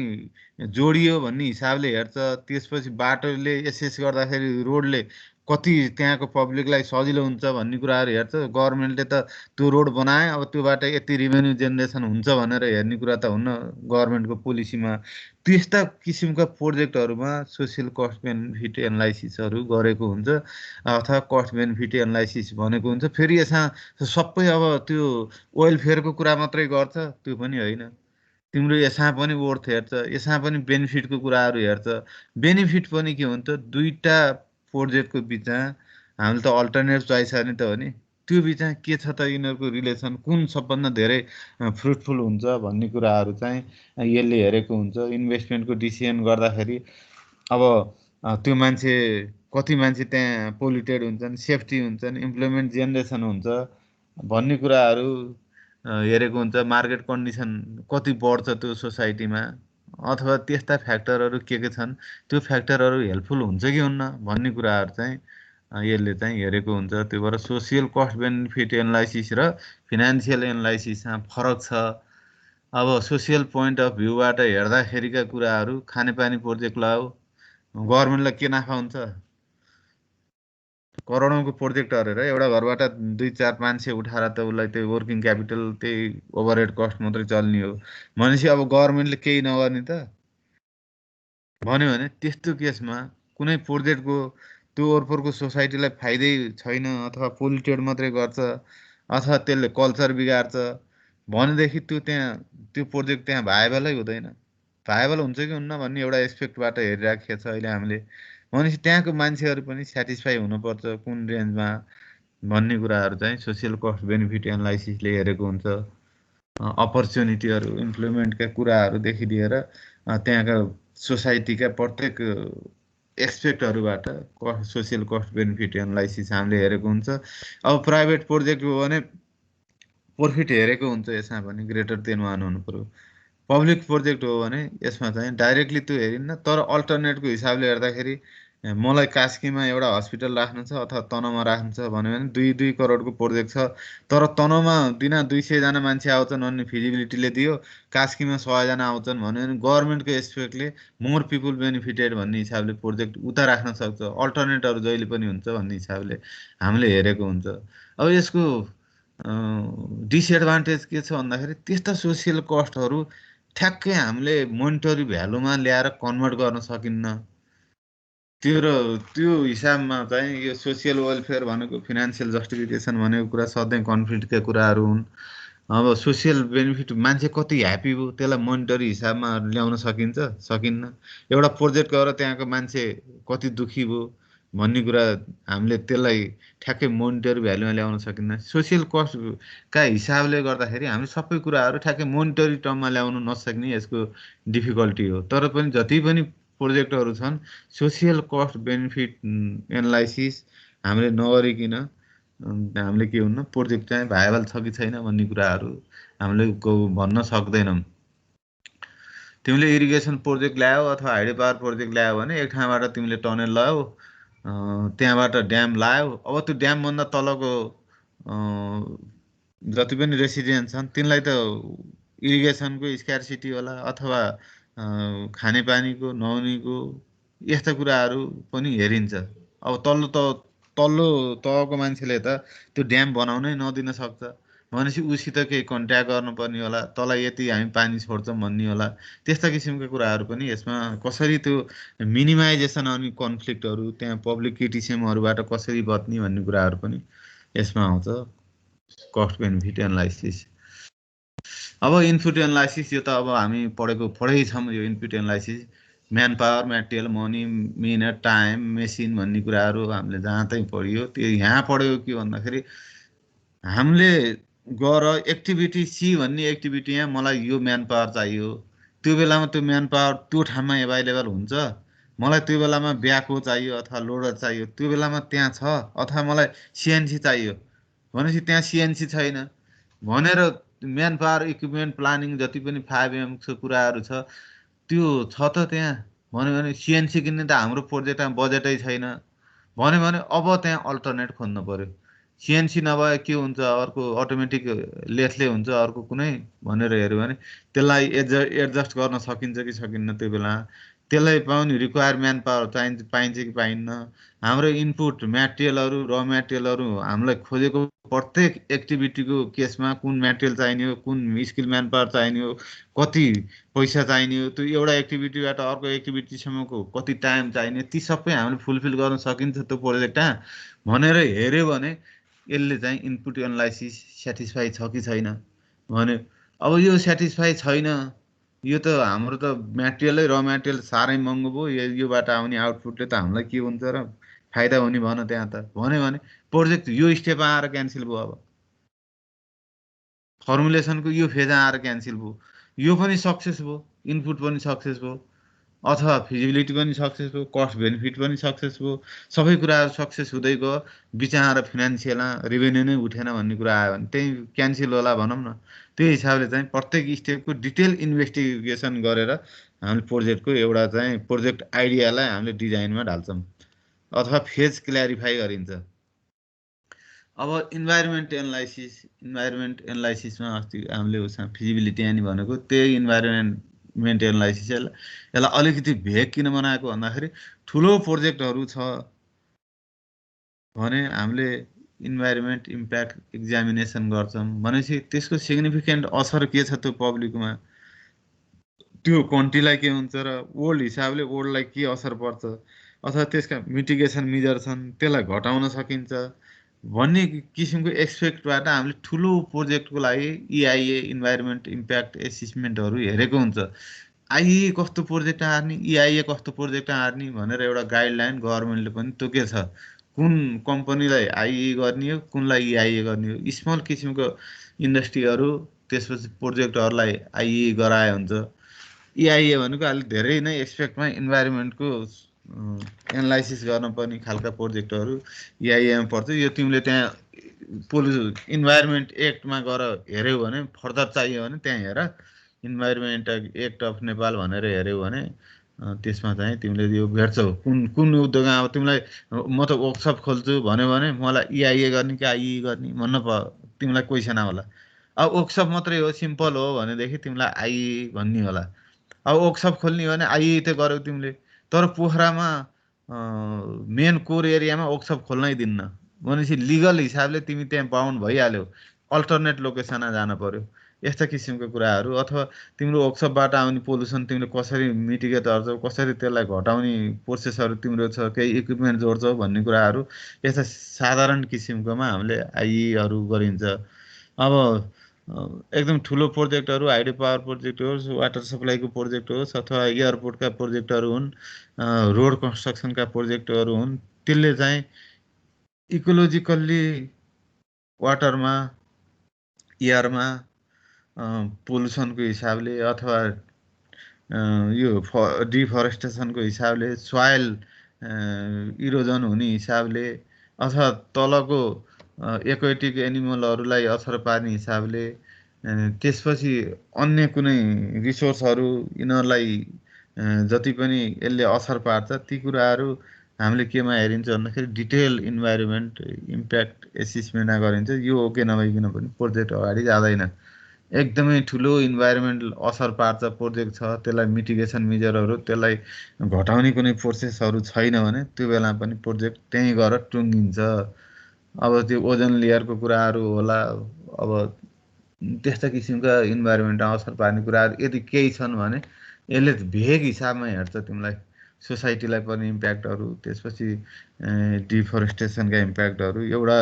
Speaker 1: जोडियो भन्ने हिसाबले हेर्छ, त्यसपछि बाटोले एसेस गर्दाखेरि रोडले कति त्यहाँको पब्लिकलाई सजिलो हुन्छ भन्ने कुराहरू हेर्छ। गभर्मेन्टले त त्यो रोड बनाए, अब त्योबाट यति रेभेन्यू जेनेरेसन हुन्छ भनेर हेर्ने कुरा त हुन्न गभर्मेन्टको पोलिसीमा। त्यस्ता किसिमका प्रोजेक्टहरूमा सोसियल कस्ट बेनिफिट एनालाइसिसहरू गरेको हुन्छ अथवा कस्ट बेनिफिट एनालाइसिस भनेको हुन्छ। फेरि यसमा सबै अब त्यो वेलफेयरको कुरा मात्रै गर्छ त्यो पनि होइन, तिम्रो यसमा पनि वर्थ हेर्छ, यसमा पनि बेनिफिटको कुराहरू हेर्छ। बेनिफिट पनि के हुन्छ, दुईटा प्रोजेक्टको बिचमा हामीले त अल्टरनेट चोइस नि त हो नि, त्यो बिचमा के छ त यिनीहरूको रिलेसन, कुन सबभन्दा धेरै फ्रुटफुल हुन्छ भन्ने कुराहरू चाहिँ यसले हेरेको हुन्छ। इन्भेस्टमेन्टको डिसिजन गर्दाखेरि अब त्यो मान्छे कति मान्छे त्यहाँ पोल्युटेड हुन्छन्, सेफ्टी हुन्छन्, इम्प्लोइमेन्ट जेनेरेसन हुन्छ भन्ने कुराहरू हेरेको हुन्छ। मार्केट कन्डिसन कति बढ्छ त्यो सोसाइटीमा, अथवा त्यस्ता फ्याक्टरहरू के छन्, त्यो फ्याक्टरहरू हेल्पफुल हुन्छ कि हुन्न भन्ने कुराहरू चाहिँ यसले चाहिँ हेरेको हुन्छ। त्यो भएर सोसियल कस्ट बेनिफिट एनालाइसिस र फिनान्सियल एनालाइसिसमा फरक छ। अब सोसियल पोइन्ट अफ भ्यूबाट हेर्दाखेरिका कुराहरू, खानेपानी प्रोजेक्ट लगाऊ, गभर्मेन्टलाई के नाफा हुन्छ? करोडौँको प्रोजेक्ट गरेर एउटा घरबाट 2-4-500 उठाएर त उसलाई त्यो वर्किङ क्यापिटल, त्यही ओभरहेड कस्ट मात्रै चल्ने हो भनेपछि अब गभर्मेन्टले केही नगर्ने त भन्यो भने, त्यस्तो केसमा कुनै प्रोजेक्टको त्यो वरपरको सोसाइटीलाई फाइदै छैन अथवा पोल्युटेड मात्रै गर्छ अथवा त्यसले कल्चर बिगार्छ भनेदेखि त्यो प्रोजेक्ट त्यहाँ भाइबलै हुँदैन। भाइबल हुन्छ कि हुन्न भन्ने एउटा एस्पेक्टबाट हेरिराखेको छ अहिले हामीले। भनेपछि त्यहाँको मान्छेहरू पनि सेटिस्फाई हुनुपर्छ कुन रेन्जमा भन्ने कुराहरू चाहिँ सोसियल कस्ट बेनिफिट एनालाइसिसले हेरेको हुन्छ। अपर्च्युनिटीहरू, इम्प्लोइमेन्टका कुराहरूदेखि लिएर त्यहाँका सोसाइटीका प्रत्येक एक्सपेक्टहरूबाट सोसियल कस्ट बेनिफिट एनालाइसिस हामीले हेरेको हुन्छ। अब प्राइभेट प्रोजेक्ट हो भने प्रफिट हेरेको हुन्छ, यसमा पनि ग्रेटर देन 1 हुनु पर्यो। पब्लिक प्रोजेक्ट हो भने यसमा चाहिँ डाइरेक्टली त्यो हेरिन्न, तर अल्टरनेटको हिसाबले हेर्दाखेरि मलाई कास्कीमा एउटा हस्पिटल राख्नु छ अथवा तनहुँमा राख्नु छ भन्यो भने 2 करोडको प्रोजेक्ट छ, तर तनहुँमा दिन 200जना मान्छे आउँछन् भन्ने फिजिबिलिटीले दियो, कास्कीमा 100जना आउँछन् भन्यो भने गभर्मेन्टको एस्पेक्टले मोर पिपुल बेनिफिटेड भन्ने हिसाबले प्रोजेक्ट उता राख्न सक्छ। अल्टरनेटहरू जहिले पनि हुन्छ भन्ने हिसाबले हामीले हेरेको हुन्छ। अब यसको डिसएडभान्टेज के छ भन्दाखेरि त्यस्ता सोसियल कस्टहरू ठ्याक्कै हामीले मोनिटरी भ्यालुमा ल्याएर कन्भर्ट गर्न सकिन्न। त्यो हिसाबमा चाहिँ यो सोसियल वेलफेयर भनेको, फिनान्सियल जस्टिफिकेसन भनेको कुरा सधैँ कन्फ्लिक्टका कुराहरू हुन्। अब सोसियल बेनिफिट मान्छे कति ह्याप्पी भयो त्यसलाई मोनिटरी हिसाबमा ल्याउन सकिन्न। एउटा प्रोजेक्ट गरेर त्यहाँको मान्छे कति दुखी भयो भन्ने कुरा हामीले त्यसलाई ठ्याक्कै मोनिटरी भ्यालुमा ल्याउन सकिन्न। सोसियल कस्टका हिसाबले गर्दाखेरि हामीले सबै कुराहरू ठ्याक्कै मोनिटरी टर्ममा ल्याउन नसक्ने यसको डिफिकल्टी हो। तर पनि जति पनि प्रोजेक्टहरू छन्, सोसियल कस्ट बेनिफिट एनालाइसिस हामीले नगरिकन हामीले के हुन्न, प्रोजेक्ट चाहिँ भाइबल छ कि छैन भन्ने कुराहरू हामीले भन्न सक्दैनौँ। तिमीले इरिगेसन प्रोजेक्ट ल्यायो अथवा हाइड्रो पावर प्रोजेक्ट ल्यायो भने एक ठाउँबाट तिमीले टनेल लगायो, त्यहाँबाट ड्याम लायो। अब त्यो ड्यामभन्दा तलको जति पनि रेसिडेन्ट छन् तिनलाई त इरिगेसनको स्क्यारसिटी होला अथवा खानेपानीको, नुहाउनेको यस्ता कुराहरू पनि हेरिन्छ। अब तल्लो तहको मान्छेले त त्यो ड्याम बनाउनै नदिन सक्छ भनेपछि उसित केही कन्ट्याक्ट गर्नुपर्ने होला, तँलाई यति हामी पानी छोड्छौँ भन्ने होला। त्यस्ता किसिमका कुराहरू पनि यसमा कसरी त्यो मिनिमाइजेसन अनि कन्फ्लिक्टहरू, त्यहाँ पब्लिक क्रिटिसिजमहरूबाट कसरी बच्ने भन्ने कुराहरू पनि यसमा आउँछ कस्ट बेनिफिट एनालाइसिस। अब इनपुट एनालाइसिस, यो त अब हामी पढै छौँ। यो input analysis man power, material, money, minute, time, machine भन्ने कुराहरू हामीले जहाँ चाहिँ पढियो त्यो यहाँ पढ्यो के भन्दाखेरि, हामीले गर एक्टिभिटी सी भन्ने एक्टिभिटी यहाँ मलाई यो म्यान पावर चाहियो, त्यो बेलामा त्यो म्यान पावर त्यो ठाउँमा एभाइलेबल हुन्छ, मलाई त्यो बेलामा ब्याको चाहियो अथवा लोडर चाहियो त्यो बेलामा त्यहाँ छ, अथवा मलाई सिएनसी चाहियो भनेपछि त्यहाँ सिएनसी छैन भनेर म्यान पावर, इक्विपमेन्ट, प्लानिङ जति पनि 5Mको कुराहरू छ त्यो छ त त्यहाँ भन्यो भने सिएनसी किन्ने त हाम्रो प्रोजेक्टमा बजेटै छैन भन्यो भने अब त्यहाँ अल्टरनेट खोज्नु पर्यो। सिएनसी नभए के हुन्छ, अर्को अटोमेटिक लेथले हुन्छ, अर्को कुनै भनेर हेऱ्यो भने त्यसलाई एडजस्ट गर्न सकिन्छ कि सकिन्न त्यो बेला, त्यसलाई पाउने रिक्वायर म्यान पावर पाइन्छ कि पाइन्न, हाम्रो इनपुट म्याटेरियलहरू र म्याटेरियलहरू हामीलाई खोजेको प्रत्येक एक्टिभिटीको केसमा कुन म्याटेरियल चाहिने हो, कुन स्किल म्यान पावर चाहिने हो, कति पैसा चाहिने हो, त्यो एउटा एक्टिभिटीबाट अर्को एक्टिभिटीसम्मको कति टाइम चाहिने, ती सबै हामीले फुलफिल गर्न सकिन्छ त्यो प्रोजेक्टमा भनेर हेऱ्यो भने यसले चाहिँ इनपुट एनालाइसिस सेटिस्फाई छ कि छैन भन्यो। अब यो सेटिस्फाई छैन, यो त हाम्रो त म्याटेरियलै र म्याटेरियल साह्रै महँगो भयो, योबाट आउने आउटपुटले त हामीलाई के हुन्छ र फाइदा हुने भन त्यहाँ त भन्यो भने प्रोजेक्ट यो स्टेप आएर क्यान्सल भयो। अब फर्मुलेसनको यो फेज आएर क्यान्सल भयो, यो पनि सक्सेस भयो, इनपुट पनि सक्सेस भयो, अथवा फिजिबिलिटी पनि सक्सेस भयो, कस्ट बेनिफिट पनि सक्सेस भयो, सबै कुराहरू सक्सेस हुँदै गयो, बिचमा आएर फिनान्सियलमा रेभेन्यू नै उठेन भन्ने कुरा आयो भने त्यही क्यान्सल होला भनौँ न। त्यही हिसाबले चाहिँ प्रत्येक स्टेपको डिटेल इन्भेस्टिगेसन गरेर हामीले प्रोजेक्टको एउटा चाहिँ प्रोजेक्ट आइडियालाई हामीले डिजाइनमा ढाल्छौँ अथवा फेज क्ल्यारिफाई गरिन्छ। अब इन्भाइरोमेन्ट एनालाइसिसमा अस्ति हामीले फिजिबिलिटी अनि भनेको त्यही इन्भाइरोमेन्ट एनालाइसिस यसलाई अलिकति भेग किन बनाएको भन्दाखेरि ठुलो प्रोजेक्टहरू छ भने हामीले इन्भाइरोमेन्ट इम्प्याक्ट एक्जामिनेसन गर्छौँ भनेपछि त्यसको सिग्निफिकेन्ट असर के छ त्यो पब्लिकमा, त्यो कन्ट्रीलाई के हुन्छ र वर्ल्ड हिसाबले वर्ल्डलाई के असर पर्छ, अथवा त्यसका मिटिगेसन मेजर छन् त्यसलाई घटाउन सकिन्छ भन्ने किसिमको एक्सपेक्टबाट हामीले ठुलो प्रोजेक्टको लागि इआइए इन्भाइरोमेन्ट इम्प्याक्ट एसेसमेन्टहरू हेरेको हुन्छ। आइए कस्तो प्रोजेक्ट हार्ने, इआइए कस्तो प्रोजेक्ट हार्ने भनेर एउटा गाइडलाइन गभर्मेन्टले पनि तोकेको छ, कुन कम्पनीलाई आइए गर्ने हो, कुनलाई इआइए गर्ने हो। स्मल किसिमको इन्डस्ट्रीहरू त्यसपछि प्रोजेक्टहरूलाई आइए गराए हुन्छ। इआइए भनेको अलिक धेरै नै एक्सपेक्टमा इन्भाइरोमेन्टको एनालाइसिस गर्न पर्ने खालका प्रोजेक्टहरू इआइएमा पर्छ। यो तिमीले त्यहाँ इन्भाइरोमेन्ट एक्टमा गएर हेऱ्यौ भने फर्दर चाहियो भने त्यहाँ हेर, इन्भाइरोमेन्ट एक्ट अफ नेपाल भनेर हेऱ्यौ भने त्यसमा चाहिँ तिमीले यो भेट्छौ कुन कुन उद्योगमा। अब तिमीलाई म त वर्कसप खोल्छु भन्यो भने मलाई इआइए गर्ने कि आइए गर्ने भन्न तिमीलाई क्वेसन होला। अब वर्कसप मात्रै हो, सिम्पल हो भनेदेखि तिमीलाई आइए भन्ने होला। अब वर्कसप खोल्ने हो भने आइए त गर्यौ तिमीले, तर पोखरामा मेन कोर एरियामा वर्कसप खोल्नै दिन्न भनेपछि लिगल हिसाबले तिमी त्यहाँ बााउन्ड भइहाल्यौ, अल्टरनेट लोकेसनमा जानु पर्यो। यस्ता किसिमको कुराहरू, अथवा तिम्रो वर्कसपबाट आउने पोल्युसन तिमीले कसरी मिटिगेट गर्छौ, कसरी त्यसलाई घटाउने प्रोसेसहरू तिम्रो छ, केही इक्विपमेन्ट जोड्छौ भन्ने कुराहरू यस्ता साधारण किसिमकोमा हामीले आइईहरू गरिन्छ। अब एकदम ठुलो प्रोजेक्टहरू, हाइड्रो पावर प्रोजेक्ट होस्, वाटर सप्लाईको प्रोजेक्ट होस्, अथवा एयरपोर्टका प्रोजेक्टहरू हुन्, रोड कन्स्ट्रक्सनका प्रोजेक्टहरू हुन्, त्यसले चाहिँ इकोलोजिकल्ली वाटरमा एयरमा पोल्युसनको हिसाबले अथवा यो डिफरेस्टेसनको हिसाबले, सोइल इरोजन हुने हिसाबले, अथवा तलको एक्वेटिक एनिमलहरूलाई असर पार्ने हिसाबले, त्यसपछि अन्य कुनै रिसोर्सहरू यिनीहरूलाई जति पनि यसले असर पार्छ ती कुराहरू हामीले केमा हेरिन्छ भन्दाखेरि डिटेल इन्भाइरोमेन्ट इम्प्याक्ट एसेसमेन्टमा गरिन्छ। यो ओके नभइकन पनि प्रोजेक्ट अगाडि जाँदैन। एकदमै ठुलो इन्भाइरोमेन्टल असर पार्छ प्रोजेक्ट छ, त्यसलाई मिटिगेसन मेजरहरू, त्यसलाई घटाउने कुनै प्रोसेसहरू छैन भने त्यो बेला पनि प्रोजेक्ट त्यहीँ गएर टुङ्गिन्छ। अब त्यो ओजन लेयरको कुराहरू होला, अब त्यस्ता किसिमका इन्भाइरोमेन्टमा असर पार्ने कुराहरू यदि केही छन् भने यसले भेग हिसाबमा हेर्छ तिमीलाई, सोसाइटीलाई पर्ने इम्प्याक्टहरू, त्यसपछि डिफरेस्टेसनका इम्प्याक्टहरू, एउटा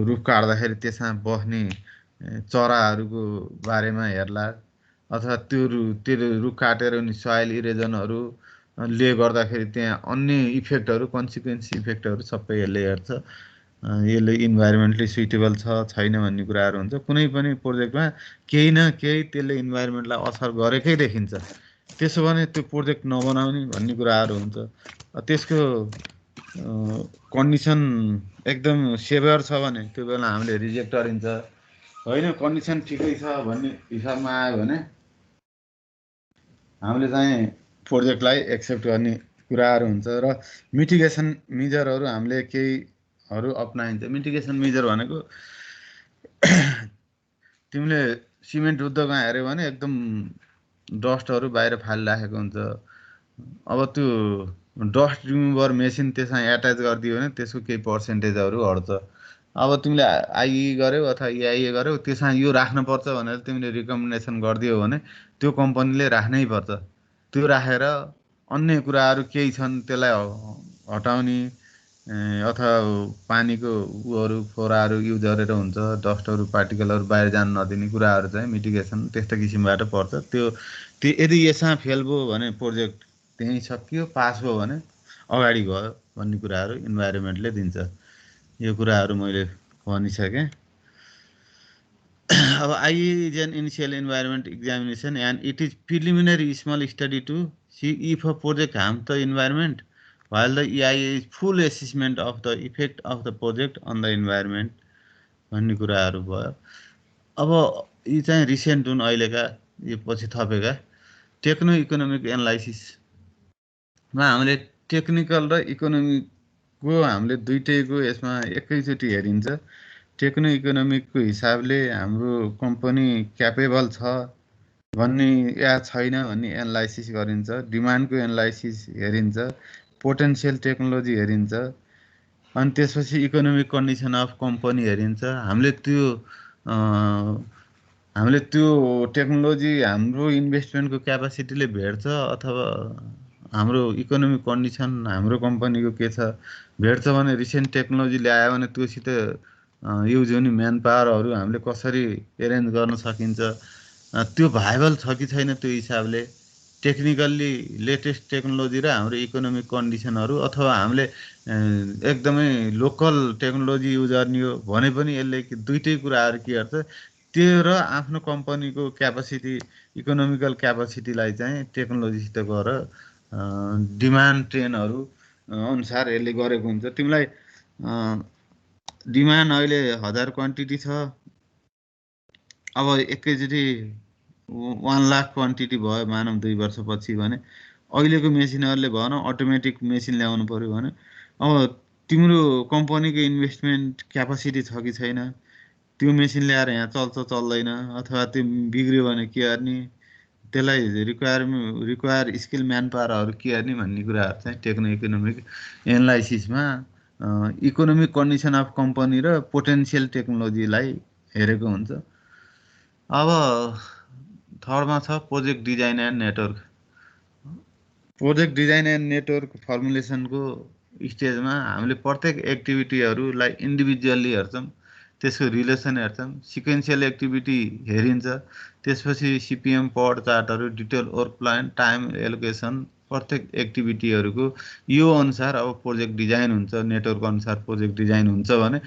Speaker 1: रुख काट्दाखेरि त्यसमा बस्ने चराहरूको बारेमा हेर्ला, अथवा त्यो रुख काटेर नि सोइल इरोजनहरूले गर्दाखेरि त्यहाँ अन्य इफेक्टहरू, कन्सिक्वेन्स इफेक्टहरू सबै यसले हेर्छ। यसले इन्भाइरोमेन्टली सुइटेबल छ छैन भन्ने कुराहरू हुन्छ। कुनै पनि प्रोजेक्टमा केही न केही त्यसले इन्भाइरोमेन्टलाई असर गरेकै देखिन्छ, त्यसो भने त्यो प्रोजेक्ट नबनाउने भन्ने कुराहरू हुन्छ। त्यसको कन्डिसन एकदम सेभर छ भने त्यो बेला हामीले रिजेक्ट गरिन्छ। होइन कन्डिसन ठिकै छ भन्ने हिसाबमा आयो भने हामीले चाहिँ प्रोजेक्टलाई एक्सेप्ट गर्ने कुराहरू हुन्छ र मिटिगेसन मेजरहरू हामीले केहीहरू अप्नाइन्छ। मिटिगेसन मेजर भनेको तिमीले सिमेन्ट उद्योगमा हेऱ्यौ भने एकदम डस्टहरू बाहिर फालिराखेको हुन्छ। अब त्यो डस्ट रिमुभर मेसिन त्यसमा एट्याच गरिदियो भने त्यसको केही पर्सेन्टेजहरू हट्छ। अब तिमीले आइई गर्यौ अथवा इआइए गर्यौ त्यसमा यो राख्नुपर्छ भनेर तिमीले रिकमेन्डेसन गरिदियो भने त्यो कम्पनीले राख्नै पर्छ। त्यो राखेर अन्य कुराहरू केही छन् त्यसलाई हटाउने अथवा पानीको उहरू फोराहरू युज गरेर हुन्छ, डस्टहरू पार्टिकलहरू बाहिर जान नदिने कुराहरू चाहिँ मिटिगेसन त्यस्तो किसिमबाट पर्छ। त्यो यदि यसमा फेल भयो भने प्रोजेक्ट त्यहीँ सकियो, पास भयो भने अगाडि गयो भन्ने कुराहरू इन्भाइरोमेन्टले दिन्छ। यो कुराहरू मैले भनिसकेँ। अब IE is an initial environment examination and it is preliminary small study to see if a project harms the environment, while the EIA is full assessment of the effect of the project on the environment भन्ने कुराहरू भयो। अब यी चाहिँ recent हुन् अहिलेका, यो पछि थपेका टेक्नो इकोनोमिक एनालाइसिसमा हामीले टेक्निकल र इकोनोमिकको हामीले दुइटैको यसमा एकैचोटि हेरिन्छ। टेक्नो इकोनोमिकको हिसाबले हाम्रो कम्पनी क्यापेबल छ भन्ने या छैन भन्ने एनालाइसिस गरिन्छ। डिमान्डको एनालाइसिस हेरिन्छ, पोटेन्सियल टेक्नोलोजी हेरिन्छ, अनि त्यसपछि इकोनोमिक कन्डिसन अफ कम्पनी हेरिन्छ। हामीले त्यो टेक्नोलोजी हाम्रो इन्भेस्टमेन्टको क्यापासिटीले भेट्छ अथवा हाम्रो इकोनोमिक कन्डिसन हाम्रो कम्पनीको के छ भेट्छ भने रिसेन्ट टेक्नोलोजी ल्यायो भने त्योसित युज हुने म्यान पावरहरू हामीले कसरी एरेन्ज गर्न सकिन्छ, त्यो भाइबल छ कि छैन, त्यो हिसाबले टेक्निकल्ली लेटेस्ट टेक्नोलोजी र हाम्रो इकोनोमिक कन्डिसनहरू अथवा हामीले एकदमै लोकल टेक्नोलोजी युज गर्ने हो भने पनि यसले दुइटै कुराहरू के गर्छ, त्यो र आफ्नो कम्पनीको क्यापासिटी इकोनोमिकल क्यापासिटीलाई चाहिँ टेक्नोलोजीसित गएर डिमान्ड ट्रेनहरू अनुसार यसले गरेको हुन्छ। तिमीलाई डिमान्ड अहिले 1000 क्वान्टिटी छ, अब एकैचोटि 1 लाख क्वान्टिटी भयो मानौँ 2 वर्षपछि भने अहिलेको मेसिनहरूले भन अटोमेटिक मेसिन ल्याउनु पर्यो भने अब तिम्रो कम्पनीको इन्भेस्टमेन्ट क्यापासिटी छ कि छैन, त्यो मेसिन ल्याएर यहाँ चल्छ चल्दैन, अथवा त्यो बिग्रियो भने के गर्ने, त्यसलाई रिक्वायर स्किल म्यान पावरहरू के गर्ने भन्ने कुराहरू चाहिँ टेक्नो इकोनोमिक एनालाइसिसमा इकोनोमिक कन्डिसन अफ कम्पनी र पोटेन्सियल टेक्नोलोजीलाई हेरेको हुन्छ। अब थर्डमा छ project design and network. Project design and network फर्मुलेसनको स्टेजमा हामीले प्रत्येक एक्टिभिटीहरूलाई इन्डिभिजुअल्ली हेर्छौँ, त्यसको रिलेसन हेर्छौँ, सिक्वेन्सियल एक्टिभिटी हेरिन्छ, त्यसपछि CPM पड चार्टहरू, detail work plan, time allocation प्रत्येक एक्टिभिटीहरूको यो अनुसार अब प्रोजेक्ट डिजाइन हुन्छ। नेटवर्क अनुसार प्रोजेक्ट डिजाइन हुन्छ भने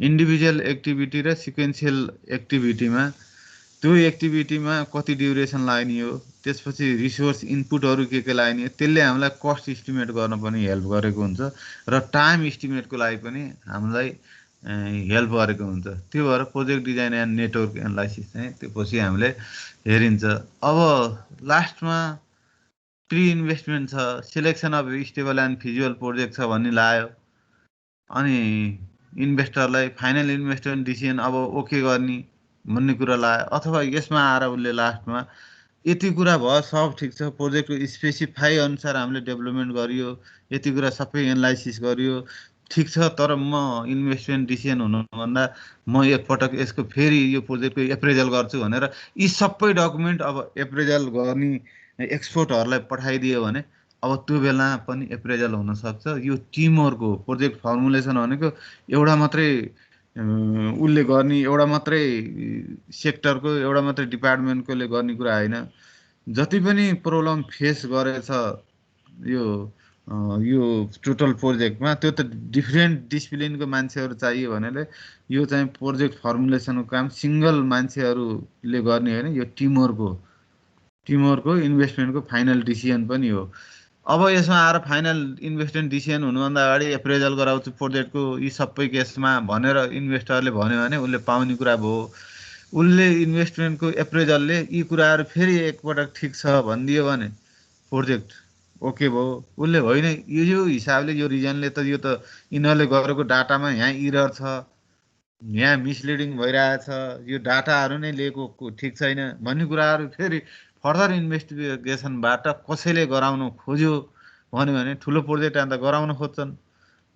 Speaker 1: इन्डिभिजुअल एक्टिभिटी र सिक्वेन्सियल एक्टिभिटीमा त्यो एक्टिभिटीमा कति ड्युरेसन लाग्ने हो, त्यसपछि रिसोर्स इनपुटहरू के लाग्ने हो, त्यसले हामीलाई कस्ट इस्टिमेट गर्न पनि हेल्प गरेको हुन्छ र टाइम इस्टिमेटको लागि पनि हामीलाई हेल्प गरेको हुन्छ। त्यो भएर project design and network analysis चाहिँ त्यो पछि हामीले हेरिन्छ। अब लास्टमा प्री इन्भेस्टमेन्ट छ, selection of stable and feasible project छ भन्ने लाग्यो, अनि इन्भेस्टरलाई फाइनल इन्भेस्टमेन्ट डिसिजन अब ओके गर्ने भन्ने कुरा लाग्यो, अथवा यसमा आएर उसले लास्टमा यति कुरा भयो सब ठिक छ, प्रोजेक्टको स्पेसिफाई अनुसार हामीले डेभलपमेन्ट गरियो, यति कुरा सबै एनालाइसिस गरियो, ठिक छ, तर म इन्भेस्टमेन्ट डिसिजन हुनुभन्दा म एकपटक यसको फेरि यो प्रोजेक्टको एप्रेजल गर्छु भनेर यी सबै डकुमेन्ट अब एप्रेजल गर्ने एक्सपर्टहरूलाई पठाइदियो भने अब त्यो बेला पनि एप्रेजल हुनसक्छ। यो टिमवर्क हो। प्रोजेक्ट फर्मुलेसन भनेको एउटा मात्रै उसले गर्ने, एउटा मात्रै सेक्टरको, एउटा मात्रै डिपार्टमेन्टकोले गर्ने कुरा होइन। जति पनि प्रब्लम फेस गरेछ यो टोटल प्रोजेक्टमा त्यो त डिफ्रेन्ट डिसिप्लिनको मान्छेहरू चाहियो भनेले यो चाहिँ प्रोजेक्ट फर्मुलेसनको काम सिङ्गल मान्छेहरूले गर्ने होइन, यो टिमवर्क हो। इन्भेस्टमेन्टको फाइनल डिसिजन पनि हो। अब यसमा आएर फाइनल इन्भेस्टमेन्ट डिसिजन हुनुभन्दा अगाडि एप्रेजल गराउँछु प्रोजेक्टको यी सबै केसमा भनेर इन्भेस्टरले भन्यो भने उसले पाउने कुरा भयो। उसले इन्भेस्टमेन्टको एप्रेजलले यी कुराहरू फेरि एकपटक ठिक छ भनिदियो भने प्रोजेक्ट ओके भयो उसले होइन यो हिसाबले यो रिजनले त यो त यिनीहरूले गरेको डाटामा यहाँ इरर छ, यहाँ मिसलिडिङ भइरहेछ, यो डाटाहरू नै लिएको ठिक छैन भन्ने कुराहरू फेरि फर्दर इन्भेस्टिगेसनबाट कसैले गराउन खोज्यो भने ठुलो प्रोजेक्ट अन्त गराउन खोज्छन्।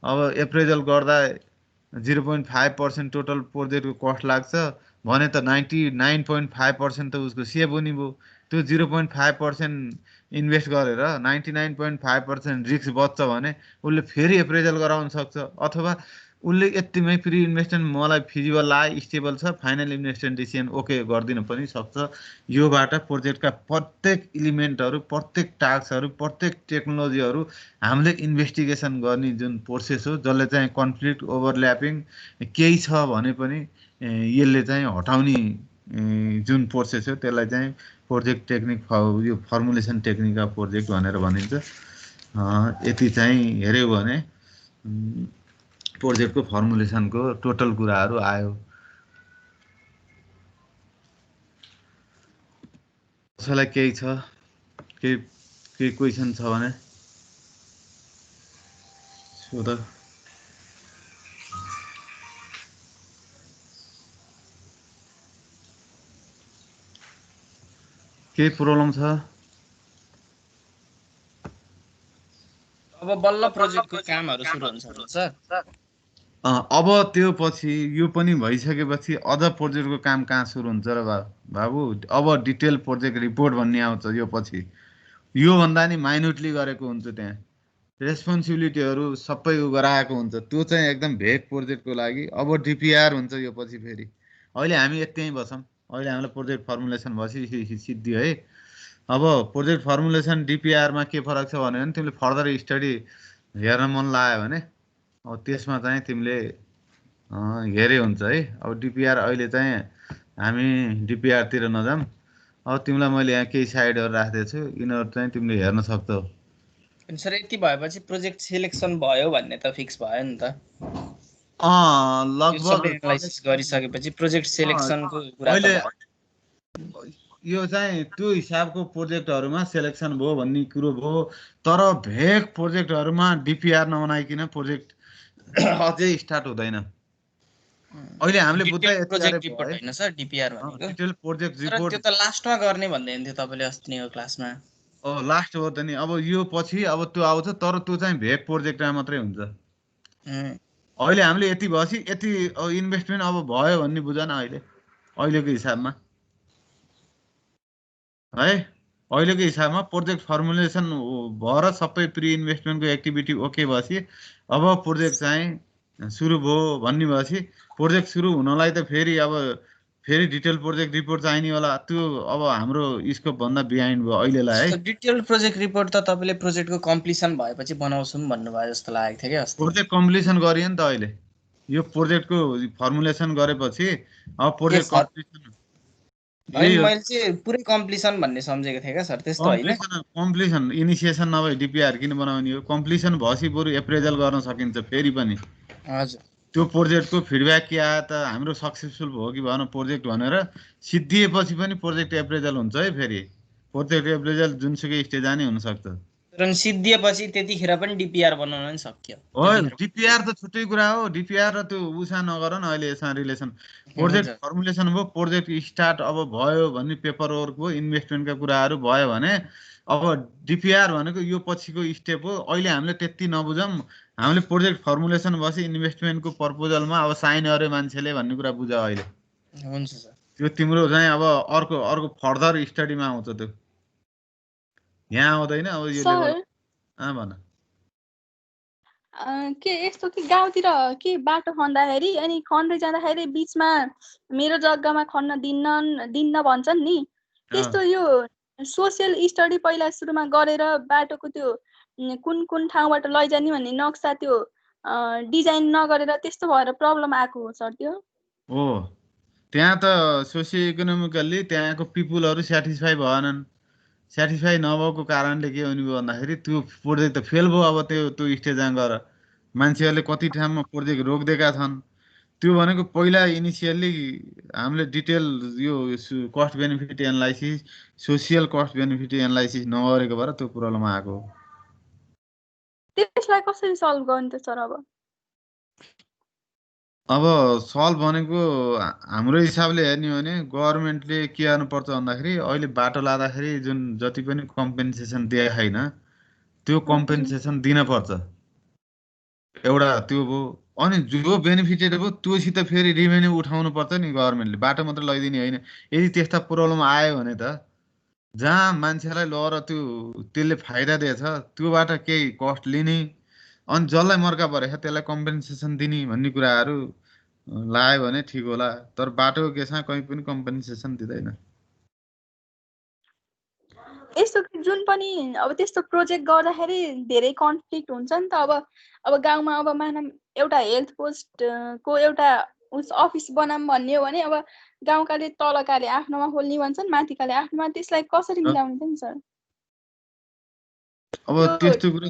Speaker 1: अब एप्रेजल गर्दा 0.5% टोटल प्रोजेक्टको कस्ट लाग्छ भने त 99.5% त उसको सेभ हुने भयो। त्यो 0.5% इन्भेस्ट गरेर 99.5% रिस्क बच्छ भने उसले फेरि एप्रेजल गराउन सक्छ, अथवा उसले यतिमै प्रि इन्भेस्टमेन्ट मलाई फिजिबल लाग्यो, स्टेबल छ, फाइनल इन्भेस्टमेन्ट डिसिजन ओके गरिदिन पनि सक्छ। योबाट प्रोजेक्टका प्रत्येक इलिमेन्टहरू, प्रत्येक टास्कहरू, प्रत्येक टेक्नोलोजीहरू हामीले इन्भेस्टिगेसन गर्ने जुन प्रोसेस हो, जसले चाहिँ कन्फ्लिक्ट ओभरल्यापिङ केही छ भने पनि यसले चाहिँ हटाउने जुन प्रोसेस हो त्यसलाई चाहिँ प्रोजेक्ट टेक्निक यो फर्मुलेसन टेक्निक अफ प्रोजेक्ट भनेर भनिन्छ। यति चाहिँ हेऱ्यो भने प्रोजेक्टको फर्मुलेसनको टोटल कुराहरू आयो। कसैलाई केही छ, केही क्वेसन छ भने सोध। केही प्रब्लम छ?
Speaker 6: अब बल्ल प्रोजेक्टको कामहरू सुरु हुन्छ सर।
Speaker 1: अब त्यो पछि यो पनि भइसकेपछि अझ प्रोजेक्टको काम कहाँ सुरु हुन्छ र बाबु? अब डिटेल प्रोजेक्ट रिपोर्ट भन्ने आउँछ यो पछि। योभन्दा नि माइन्युटली गरेको हुन्छ, त्यहाँ रेस्पोन्सिबिलिटीहरू सबै गराएको हुन्छ। त्यो चाहिँ एकदम भेग प्रोजेक्टको लागि। अब डिपिआर हुन्छ यो पछि फेरि। अहिले हामी यतिमै बसौँ, अहिले हामीलाई प्रोजेक्ट फर्मुलेसन भएपछि सिद्धियो है। अब प्रोजेक्ट फर्मुलेसन डिपिआरमा के फरक छ भने तिमीले फर्दर स्टडी हेर्न मन लाग्यो भने अब त्यसमा चाहिँ तिमीले हेरे हुन्छ है। अब डिपिआर अहिले चाहिँ हामी डिपिआरतिर नजाऊँ। अब तिमीलाई मैले यहाँ केही साइडहरू राखिदिएको छु, यिनीहरू चाहिँ तिमीले हेर्न सक्छौ।
Speaker 6: अनि सर यति भएपछि प्रोजेक्ट सिलेक्सन भयो भन्ने त फिक्स भयो नि त?
Speaker 1: लगभग
Speaker 6: एनालाइसिस गरिसकेपछि प्रोजेक्ट सिलेक्सनको कुरा
Speaker 1: अहिले यो चाहिँ त्यो हिसाबको प्रोजेक्टहरूमा सेलेक्सन भयो भन्ने कुरो भयो। तर भेग प्रोजेक्टहरूमा डिपिआर नबनाइकन प्रोजेक्ट अझै स्टार्ट हुँदैन। अहिले हामीले बुझ्दै
Speaker 6: प्रोजेक्ट रिपोर्ट हैन सर डिपिआर भनेको?
Speaker 1: डिटेल प्रोजेक्ट रिपोर्ट
Speaker 6: त्यो त लास्टमा गर्ने भन्दै हुन्थ्यो तपाईले अस्ति नै क्लासमा।
Speaker 1: लास्ट हो त नि। अब यो पछि अब त्यो आउँछ, तर त्यो चाहिँ भेग प्रोजेक्टमा मात्रै हुन्छ। अहिले हामीले यति भएपछि यति इन्भेस्टमेन्ट अब भयो भन्ने बुझ न अहिलेको हिसाबमा है। अहिलेको हिसाबमा प्रोजेक्ट फर्मुलेसन भएर सबै प्रि इन्भेस्टमेन्टको एक्टिभिटी ओके भएपछि अब प्रोजेक्ट चाहिँ सुरु भयो भन्ने भएपछि प्रोजेक्ट सुरु हुनलाई त फेरि डिटेल प्रोजेक्ट रिपोर्ट चाहिने होला। त्यो अब हाम्रो स्कोप भन्दा बिहाइन्ड भयो अहिलेलाई है।
Speaker 6: डिटेल प्रोजेक्ट रिपोर्ट त तपाईले प्रोजेक्टको कम्प्लिसन भएपछि बनाउँछौँ भन्नुभयो जस्तो लागेको थियो कि अस्ति।
Speaker 1: प्रोजेक्ट कम्प्लिसन गरियो नि त अहिले। यो प्रोजेक्टको फर्मुलेसन गरेपछि अब प्रोजेक्ट कम्प्लिसन
Speaker 6: मैले चाहिँ पुरै कम्प्लिसन भन्ने सम्झेको थिएँ क्या सर, त्यस्तो हैन?
Speaker 1: कम्प्लिसन इनिसिएसन नभए डिपिआर किन बनाउने हो? कम्प्लिसन भएपछि बरु एप्रेजल गर्न सकिन्छ फेरि पनि।
Speaker 6: हजुर।
Speaker 1: त्यो प्रोजेक्टको फिडब्याक के आयो त, हाम्रो सक्सेसफुल भयो कि भएन प्रोजेक्ट भनेर सिद्धिएपछि पनि प्रोजेक्ट एप्रेजल हुन्छ है। फेरि प्रोजेक्ट एप्रेजल जुनसुकै स्टेज जाने हुनसक्छ।
Speaker 6: तर सिद्धिएपछि त्यतिखेर पनि डिपिआर बनाउन नि सक्यो।
Speaker 1: हो, डिपिआर त छुट्टै कुरा हो। डिपिआर र त्यो उसा नगर न अहिले यसमा रिलेसन। प्रोजेक्ट फर्मुलेसन भयो, प्रोजेक्ट स्टार्ट अब भयो भन्ने पेपर वर्क भयो, इन्भेस्टमेन्टका कुराहरू भयो भने अब डिपिआर भनेको यो पछिको स्टेप हो। अहिले हामीले त्यति नबुझौँ। हामीले प्रोजेक्ट फर्मुलेसन भएपछि इन्भेस्टमेन्टको प्रपोजलमा अब साइन गरे मान्छेले भन्ने कुरा बुझ अहिले।
Speaker 6: हुन्छ सर। त्यो
Speaker 1: तिम्रो चाहिँ अब अर्को फर्दर स्टडीमा आउँछ। त्यो यहाँ आउँदैन। अब यो लेभल भन
Speaker 4: के यस्तो कि गाउँतिर के बाटो खन्दाखेरि अनि खन्दै जाँदाखेरि बिचमा मेरो जग्गामा खन्न दिन्न भन्छन् नि, त्यस्तो यो सोसियल स्टडी पहिला सुरुमा गरेर बाटोको त्यो कुन ठाउँबाट लैजाने भन्ने नक्सा त्यो डिजाइन नगरेर त्यस्तो भएर प्रब्लम आएको हो सर त्यो?
Speaker 1: हो, त्यहाँ त सोसियो इकोनोमिकल्ली त्यहाँको पिपुलहरू सेटिस्फाई भएनन्। सेटिस्फाई नभएको कारणले के हुने भयो भन्दाखेरि त्यो प्रोजेक्ट त फेल भयो। अब त्यो स्टेजमा गएर मान्छेहरूले कति ठाउँमा प्रोजेक्ट रोकिदिएका छन्। त्यो भनेको पहिला इनिसियल्ली हामीले डिटेल यो cost benefit analysis, social cost benefit analysis नगरेको भएर त्यो प्रब्लम आएको।
Speaker 4: त्यसलाई कसरी सल्भ गर्ने त सर?
Speaker 1: अब सल्भ भनेको हाम्रो हिसाबले हेर्ने हो भने गभर्मेन्टले के गर्नुपर्छ भन्दाखेरि अहिले बाटो लाँदाखेरि जुन जति पनि कम्पेन्सेसन दिए छैन त्यो कम्पेन्सेसन दिनपर्छ एउटा त्यो भयो। अनि जो बेनिफिटेड भयो त्योसित फेरि रिभेन्यू उठाउनु पर्छ नि गभर्मेन्टले, बाटो मात्र लैदिने होइन। यदि त्यस्ता प्रब्लम आयो भने त जहाँ मान्छेलाई लगेर त्यसले फाइदा दिएछ त्योबाट केही कस्ट लिने, अनि जसलाई मर्का परेछ त्यसलाई कम्पेन्सेसन दिने भन्ने कुराहरू लाग्यो भने ठिक होला। तर बाटोको केसमा कहीँ पनि कम्पेन्सेसन दिँदैन।
Speaker 4: यस्तो जुन पनि अब त्यस्तो प्रोजेक्ट गर्दाखेरि धेरै कन्फ्लिक्ट हुन्छ नि त। अब गाउँमा अब मानम एउटा हेल्थ पोस्ट को एउटा अफिस बनाम भन्ने हो भने अब गाउँकाले तलकाले आफ्नोमा खोल्ने भन्छन्, माथिकाले आफ्नोमा। त्यसलाई कसरी मिलाउने त नि सर?
Speaker 1: अब त्यस्तो कुरो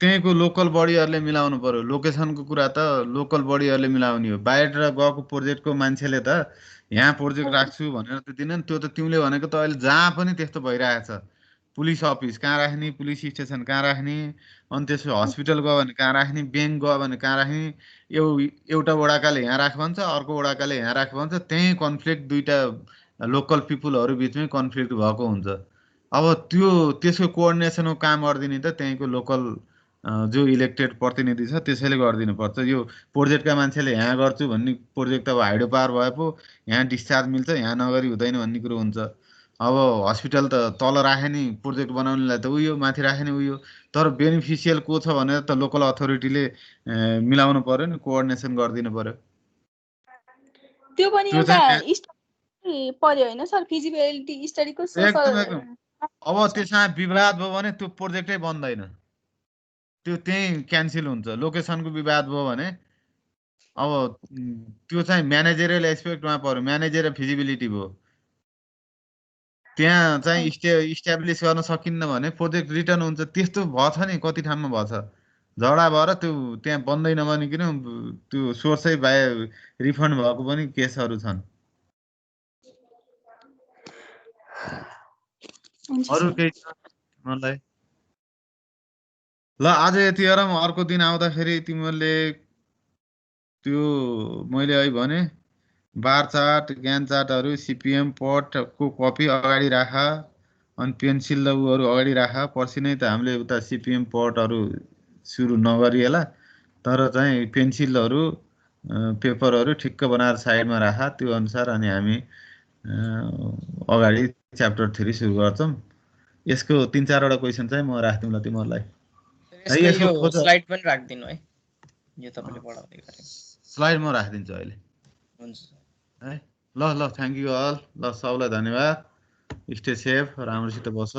Speaker 1: त्यहीँको लोकल बडीहरूले मिलाउनु पर्यो। लोकेसनको कुरा त लोकल बडीहरूले मिलाउने हो। बाहिर गएको प्रोजेक्टको मान्छेले त यहाँ प्रोजेक्ट राख्छु भनेर त दिँदैन। त्यो त तिमीले भनेको त अहिले जहाँ पनि त्यस्तो भइरहेछ। पुलिस अफिस कहाँ राख्ने, पुलिस स्टेसन कहाँ राख्ने, अनि त्यसो हस्पिटल गयो भने कहाँ राख्ने, ब्याङ्क गयो भने कहाँ राख्ने। एउटा वडाकाले यहाँ राख भन्छ, अर्को वडाकाले यहाँ राख भन्छ। त्यहीँ कन्फ्लिक्ट दुईटा लोकल पिपुलहरू बिचमै कन्फ्लिक्ट भएको हुन्छ। अब त्यसको कोअर्डिनेसनको काम गरिदिने त त्यहीँको लोकल जो इलेक्टेड प्रतिनिधि छ त्यसैले गरिदिनु पर्छ। यो प्रोजेक्टका मान्छेले यहाँ गर्छु भन्ने प्रोजेक्ट अब हाइडो पावर भए पो यहाँ डिस्चार्ज मिल्छ, यहाँ नगरी हुँदैन भन्ने कुरो हुन्छ। अब हस्पिटल त तल राखे नि प्रोजेक्ट बनाउनेलाई त उयो, माथि राखे नि उयो। तर बेनिफिसियल को छ भनेर त लोकल अथोरिटीले मिलाउनु पर्यो नि, कोअर्डिनेसन गरिदिनु पर्यो।
Speaker 4: त्यो पनि एउटा स्टडी पर्यो होइन सर? फिजिबिलिटी स्टडीको
Speaker 1: एकदम। अब त्यसमा विवाद भयो भने त्यो प्रोजेक्टै बन्दैन, त्यो त्यहीँ क्यान्सल हुन्छ। लोकेसनको विवाद भयो भने अब त्यो चाहिँ म्यानेजरियल एस्पेक्टमा पर्यो, म्यानेजर फिजिबिलिटी भयो। त्यहाँ चाहिँ इस्ट्याब्लिस गर्न सकिन्न भने प्रोजेक्ट रिटर्न हुन्छ। त्यस्तो भएछ नि, कति ठाउँमा भएछ। झगडा भएर त्यो त्यहाँ बन्दैन भनिकन त्यो सोर्सै बाहिर रिफन्ड भएको पनि केसहरू छन्। अरू केही छ मलाई? ल आज यति गरौँ। अर्को दिन आउँदाखेरि तिमीहरूले त्यो मैले अहिले भने बार चार्ट, ज्ञान चार्टहरू, सिपिएम पटको कपी अगाडि राख, अनि पेन्सिल र उहरू अगाडि राख। पर्सि नै त हामीले उता सिपिएम पटहरू सुरु नगरिएला, तर चाहिँ पेन्सिलहरू पेपरहरू ठिक्क बनाएर साइडमा राख। त्यो अनुसार अनि हामी अगाडि च्याप्टर 3 सुरु गर्छौँ। यसको 3-4वटा क्वेसन चाहिँ म राख्दिउँला तिमीहरूलाई।
Speaker 5: यसको स्लाइड पनि राख्दिनु है, यो तपाईले पढाउँदै गरे
Speaker 1: स्लाइड म राखिदिन्छु अहिले।
Speaker 5: हुन्छ
Speaker 1: है ल ल, थ्याङ्क यू अल। ल सबलाई धन्यवाद। स्टे सेफ, राम्रोसित बस।